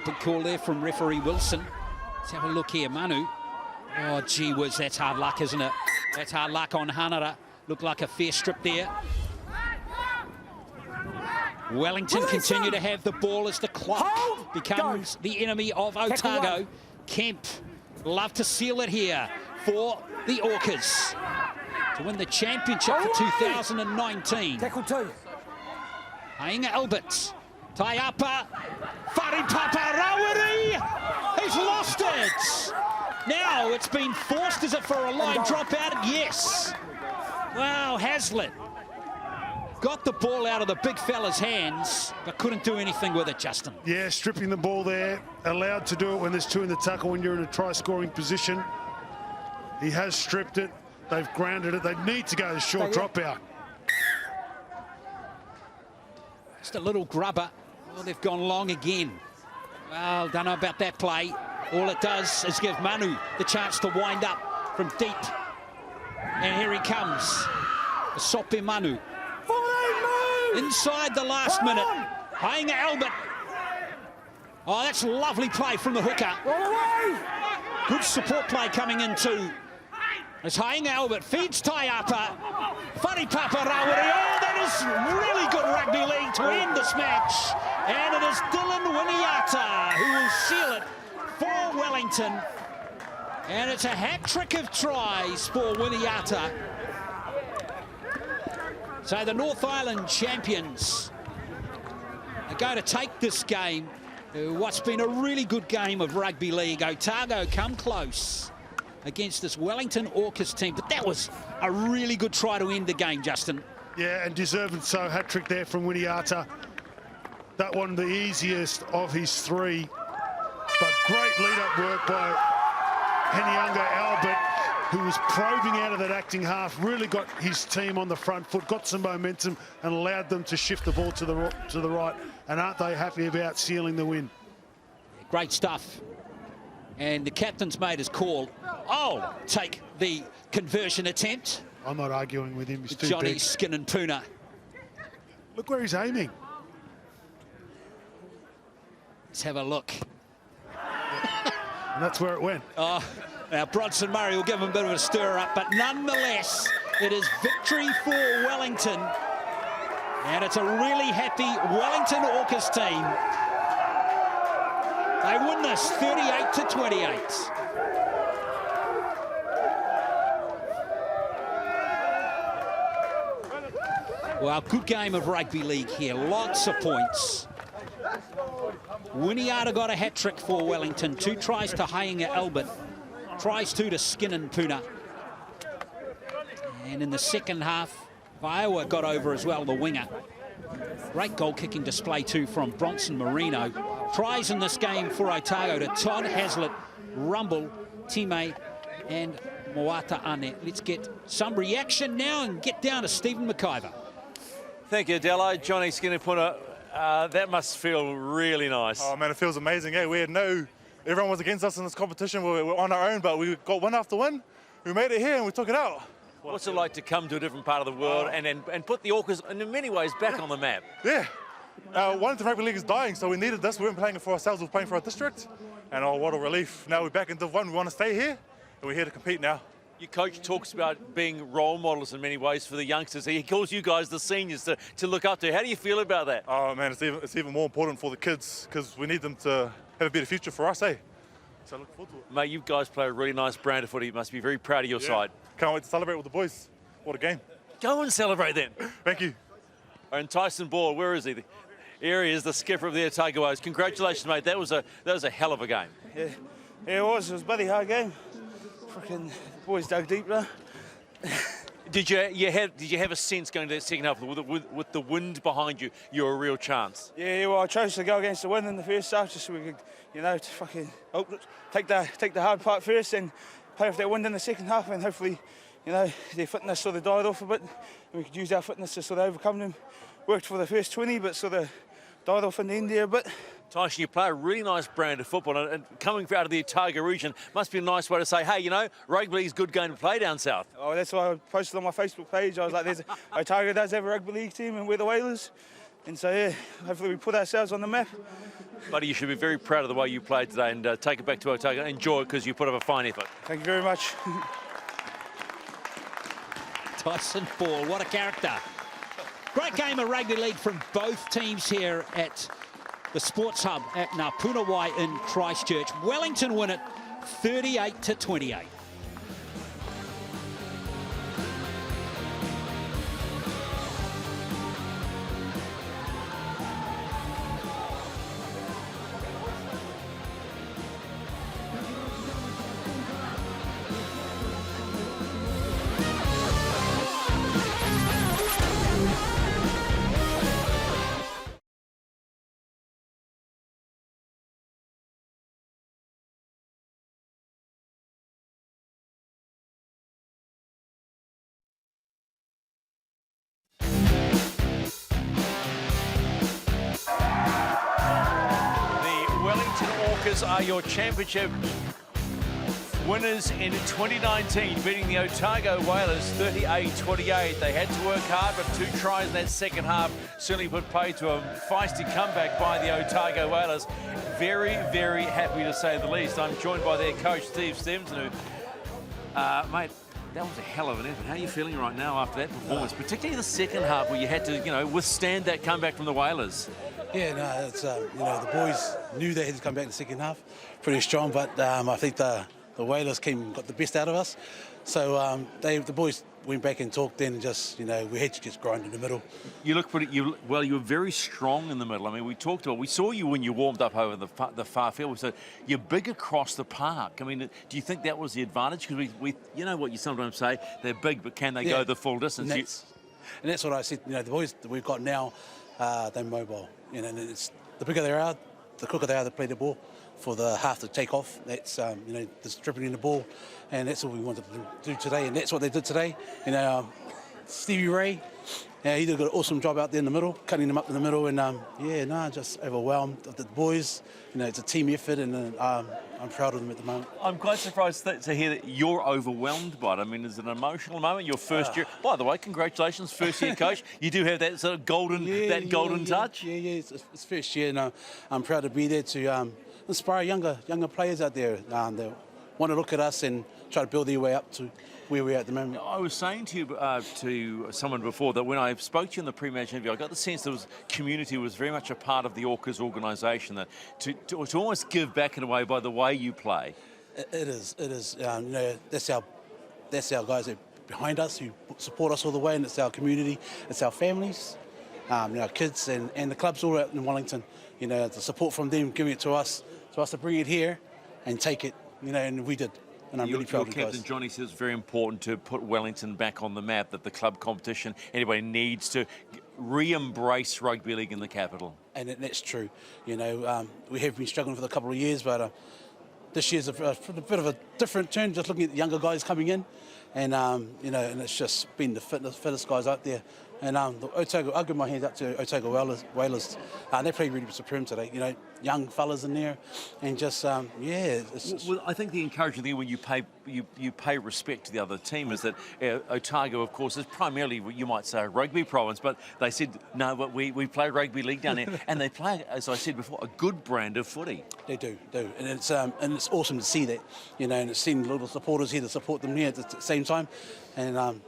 Big call there from referee Wilson. Let's have a look here. Manu Oh, gee whiz, that's hard luck, isn't it? That's hard luck on Hanara. Looked like a fair strip there. Wellington continue to have the ball as the clock becomes the enemy of Otago. Kemp, love to seal it here for the Orcas to win the championship for 2019.
Tackle 2.
Hainga Albert, Taiapa, Wharipapa Rawiri, he's lost it. Now it's been forced, is it for a line dropout? Yes. Wow, Hazlitt got the ball out of the big fella's hands, but couldn't do anything with it, Justin.
Yeah, stripping the ball there, allowed to do it when there's 2 in the tackle when you're in a try-scoring position. He has stripped it. They've grounded it. They need to go to short dropout.
Just a little grubber. Well, they've gone long again. Well, don't know about that play. All it does is give Manu the chance to wind up from deep. And here he comes. Sope Manu. Inside the last minute. Hainga Albert. Oh, that's lovely play from the hooker. Good support play coming in too. As Hainga Albert feeds Taiapa. Wharipapa Rawiri. Oh, that is really good rugby league to end this match. And it is Dylan Winiata who will seal it for Wellington. And it's a hat-trick of tries for Winiata. So the North Island champions are going to take this game to what's been a really good game of rugby league. Otago come close against this Wellington Orcs team, but that was a really good try to end the game, Justin.
Yeah, and deserved so. Hat-trick there from Winiata. That one the easiest of his 3. But great lead-up work by Henianga Albert, who was probing out of that acting half, really got his team on the front foot, got some momentum and allowed them to shift the ball to the right. And aren't they happy about sealing the win?
Great stuff. And the captain's made his call. Oh, take the conversion attempt.
I'm not arguing with him. He's too
Johnny
big.
Skin and Puna.
Look where he's aiming.
Let's have a look.
And that's where it went.
Oh, now Bronson Murray will give him a bit of a stir-up, but nonetheless, it is victory for Wellington. And it's a really happy Wellington Orcs team. They win this 38-28. Well, good game of rugby league here. Lots of points. Winiata got a hat-trick for Wellington. 2 tries to Hainga Albert. Tries 2 to Skin and Puna. And in the second half, Vioa got over as well, the winger. Great goal-kicking display too from Bronson Marino. Tries in this game for Otago to Todd Hazlitt, Rumble, Time and Moata Ane. Let's get some reaction now and get down to Stephen McIver.
Thank you, Dello. Johnny Skinnerpunner, that must feel really nice.
Oh man, it feels amazing. Yeah, everyone was against us in this competition. We're on our own, but we got win after win. We made it here and we took it out.
What's it like to come to a different part of the world and put the Orcas, in many ways, back on the map?
Yeah. Wellington Rugby League is dying, so we needed this. We weren't playing it for ourselves, we were playing for our district. And oh, what a relief. Now we're back in Div 1. We want to stay here, and we're here to compete now.
Your coach talks about being role models in many ways for the youngsters. He calls you guys the seniors to look up to. How do you feel about that?
Oh man, it's even more important for the kids because we need them to have a better future for us, eh? So I look forward to it.
Mate, you guys play a really nice brand of footy. You must be very proud of your side.
Can't wait to celebrate with the boys. What a game.
Go and celebrate then.
Thank you.
And Tyson Ball, where is he? Here he is, the skipper of the Otago O's. Congratulations, mate. That was a hell of a game.
Yeah, it was. It was a bloody hard game. Fucking boys dug deep there.
Did you have a sense going to the second half with the wind behind you, you're a real chance?
Yeah, well, I chose to go against the wind in the first half just so we could, to fucking take the hard part first and play with that wind in the second half, and hopefully, their fitness sort of died off a bit. And we could use our fitness to sort of overcome them. Worked for the first 20, but sort of died off in the end there a bit.
Tyson, you play a really nice brand of football, and coming out of the Otago region must be a nice way to say, hey, rugby league's a good game to play down south.
Oh, that's why I posted on my Facebook page. I was like, Otago does have a rugby league team, and we're the Whalers. And so, yeah, hopefully we put ourselves on the map.
Buddy, you should be very proud of the way you played today, and take it back to Otago. Enjoy it, because you put up a fine effort.
Thank you very much.
Tyson Ball, what a character. Great game of rugby league from both teams here at the Sports Hub at Ngapunawai in Christchurch. Wellington win it 38-28.
Orcs are your championship winners in 2019, beating the Otago Whalers 38-28. They had to work hard, but 2 tries in that second half certainly put pay to a feisty comeback by the Otago Whalers. Very, very happy to say the least. I'm joined by their coach, Steve Stevenson, who, mate, that was a hell of an effort. How are you feeling right now after that performance, particularly the second half where you had to, you know, withstand that comeback from the Whalers?
Yeah, no, it's you know, the boys knew they had to come back in the second half, pretty strong. But I think the Whalers got the best out of us. So the boys went back and talked then, and just, you know, we had to just grind in the middle.
You look pretty. You were very strong in the middle. I mean, we saw you when you warmed up over the far field. So you're big across the park. I mean, do you think that was the advantage? Because we you know what you sometimes say, they're big, but can they go the full distance?
And that's what I said. You know, the boys that we've got now, they're mobile. You know, and it's the bigger they are, the quicker they are to play the ball for the half to take off. That's you know, just dribbling the ball, and that's what we wanted to do today, and that's what they did today. You know, Stevie Ray, he did an awesome job out there in the middle, cutting them up in the middle, and just overwhelmed of the boys. You know, it's a team effort, and I'm proud of them at the moment.
I'm quite surprised to hear that you're overwhelmed by it. I mean, is it an emotional moment? Your first year. By the way, congratulations, first year coach. You do have that sort of golden touch.
Yeah, it's first year, and I'm proud to be there to inspire younger players out there. They want to look at us and try to build their way up to where we're at the moment.
I was saying to you, to someone before, that when I spoke to you in the pre-match interview, I got the sense that community was very much a part of the Orcas organisation, that to almost give back in a way by the way you play.
It is. You know, that's our guys that are behind us, who support us all the way, and it's our community, it's our families, you know, our kids and the clubs all out in Wellington. You know, the support from them, giving it to us to bring it here and take it. You know, and we did. And I'm really proud of the guys.
Captain Johnny says it's very important to put Wellington back on the map, that the club competition, anybody needs to re-embrace rugby league in the capital.
And that's true. You know, we have been struggling for a couple of years, but this year's a bit of a different turn, just looking at the younger guys coming in. And, you know, and it's just been the fittest guys out there. And the Otago, I'll give my hands up to Otago Whalers. They played really supreme today. You know, young fellas in there, and just
Well, I think the encouraging thing when you pay respect to the other team is that Otago, of course, is primarily, you might say, a rugby province, but they said no, but we play rugby league down there, and they play, as I said before, a good brand of footy.
They do, and it's awesome to see that. You know, and seeing little supporters here to support them here at the same time, and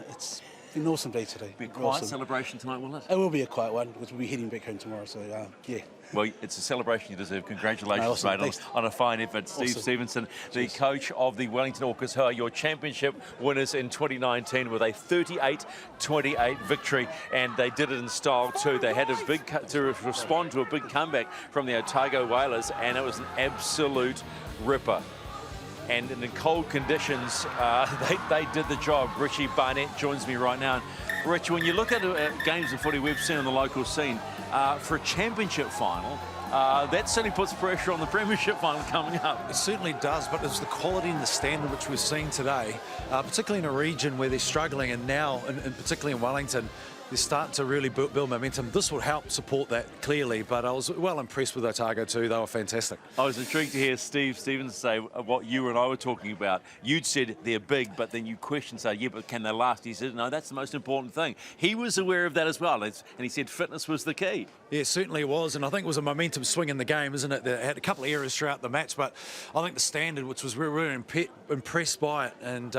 it's been an awesome day today.
Be a quiet celebration tonight, will it?
It will be a quiet one, because we'll be heading back home tomorrow, so yeah.
Well, it's a celebration you deserve. Congratulations, mate, on a fine effort. Steve Stevenson, the coach of the Wellington Orcs, who are your championship winners in 2019 with a 38-28 victory, and they did it in style too. They had to respond to a big comeback from the Otago Whalers, and it was an absolute ripper. And in the cold conditions, they did the job. Richie Barnett joins me right now. Rich, when you look at games of footy we've seen on the local scene, for a championship final, that certainly puts pressure on the premiership final coming up.
It certainly does, but it's the quality and the standard which we're seeing today, particularly in a region where they're struggling, and now, and particularly in Wellington, they're starting to really build momentum. This will help support that clearly, but I was well impressed with Otago too. They were fantastic.
I was intrigued to hear Steve Stevens say what you and I were talking about. You'd said they're big, but then you questioned, say, yeah, but can they last? He said, no, that's the most important thing. He was aware of that as well, and he said fitness was the key.
Yeah, it certainly was, and I think it was a momentum swing in the game, isn't it? They had a couple of errors throughout the match, but I think the standard, which was really impressed by it, and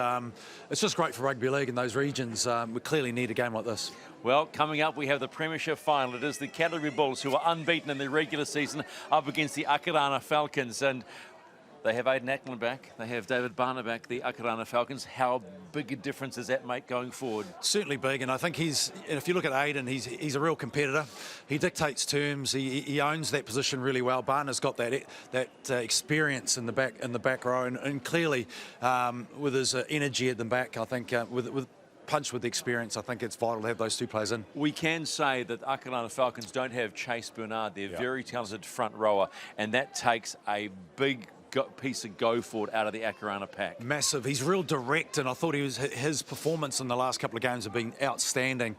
it's just great for rugby league in those regions. We clearly need a game like this.
Well, coming up, we have the Premiership final. It is the Canterbury Bulls, who are unbeaten in the regular season, up against the Akarana Falcons. And they have Aidan Ackland back. They have David Barner back, the Akarana Falcons. How big a difference does that make going forward?
Certainly big, and I think if you look at Aidan, he's a real competitor. He dictates terms. He owns that position really well. Barner's got that experience in the back row, and clearly with his energy at the back, I think with punch with the experience, I think it's vital to have those two players in.
We can say that Akarana Falcons don't have Chase Bernard. They're very talented front rower, and that takes a big piece of go forward out of the Akarana pack.
Massive. He's real direct, and I thought his performance in the last couple of games have been outstanding.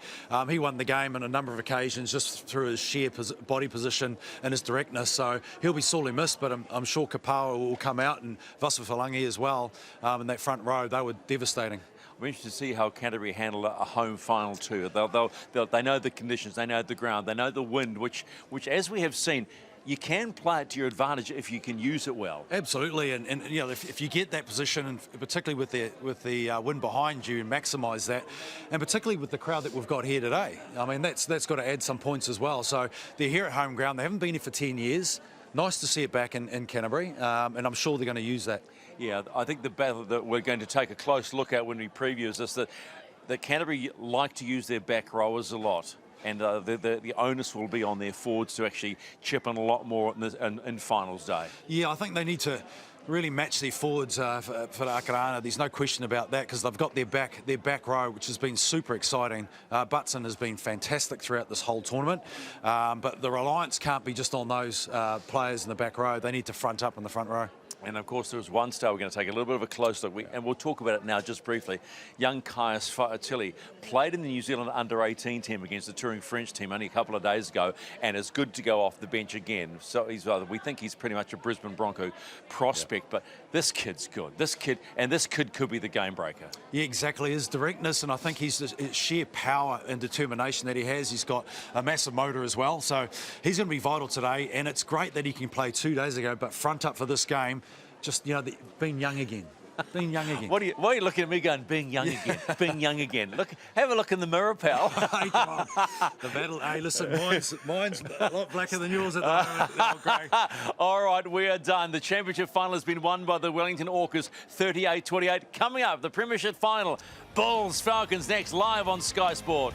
He won the game on a number of occasions just through his sheer body position and his directness, so he'll be sorely missed, but I'm sure Kapawa will come out, and Vasafalangi as well in that front row. They were devastating.
I'm interested to see how Canterbury handle a home final too. They know the conditions, they know the ground, they know the wind, which as we have seen, you can play it to your advantage if you can use it well.
Absolutely, and you know, if you get that position, and particularly with the wind behind you, and maximise that, and particularly with the crowd that we've got here today, I mean that's got to add some points as well. So they're here at home ground. They haven't been here for 10 years. Nice to see it back in Canterbury, and I'm sure they're going to use that. Yeah,
I think the battle that we're going to take a close look at when we preview is this, that Canterbury like to use their back rowers a lot. And the onus will be on their forwards to actually chip in a lot more in finals day. Yeah,
I think they need to really match their forwards for Akarana. There's no question about that, because they've got their back row, which has been super exciting. Butson has been fantastic throughout this whole tournament, but the reliance can't be just on those players in the back row. They need to front up in the front row.
And of course, there was one star we're going to take a little bit of a close look, and we'll talk about it now just briefly. Young Caius Fa'atili played in the New Zealand under-18 team against the touring French team only a couple of days ago, and is good to go off the bench again. So we think he's pretty much a Brisbane Bronco prospect, but this kid's good. This kid could be the game breaker.
Yeah, exactly. His directness, and I think his sheer power and determination that he has. He's got a massive motor as well, so he's going to be vital today. And it's great that he can play 2 days ago, but front up for this game. Just, you know, being young again. Being young again.
Why are you looking at me going, being young again? Being young again. Look, have a look in the mirror, pal.
Hey, come on. The battle. Hey, listen, mine's a lot blacker than yours at the moment. Oh, great.
All right, we are done. The championship final has been won by the Wellington Orcs, 38-28. Coming up, the Premiership final. Bulls, Falcons next, live on Sky Sport.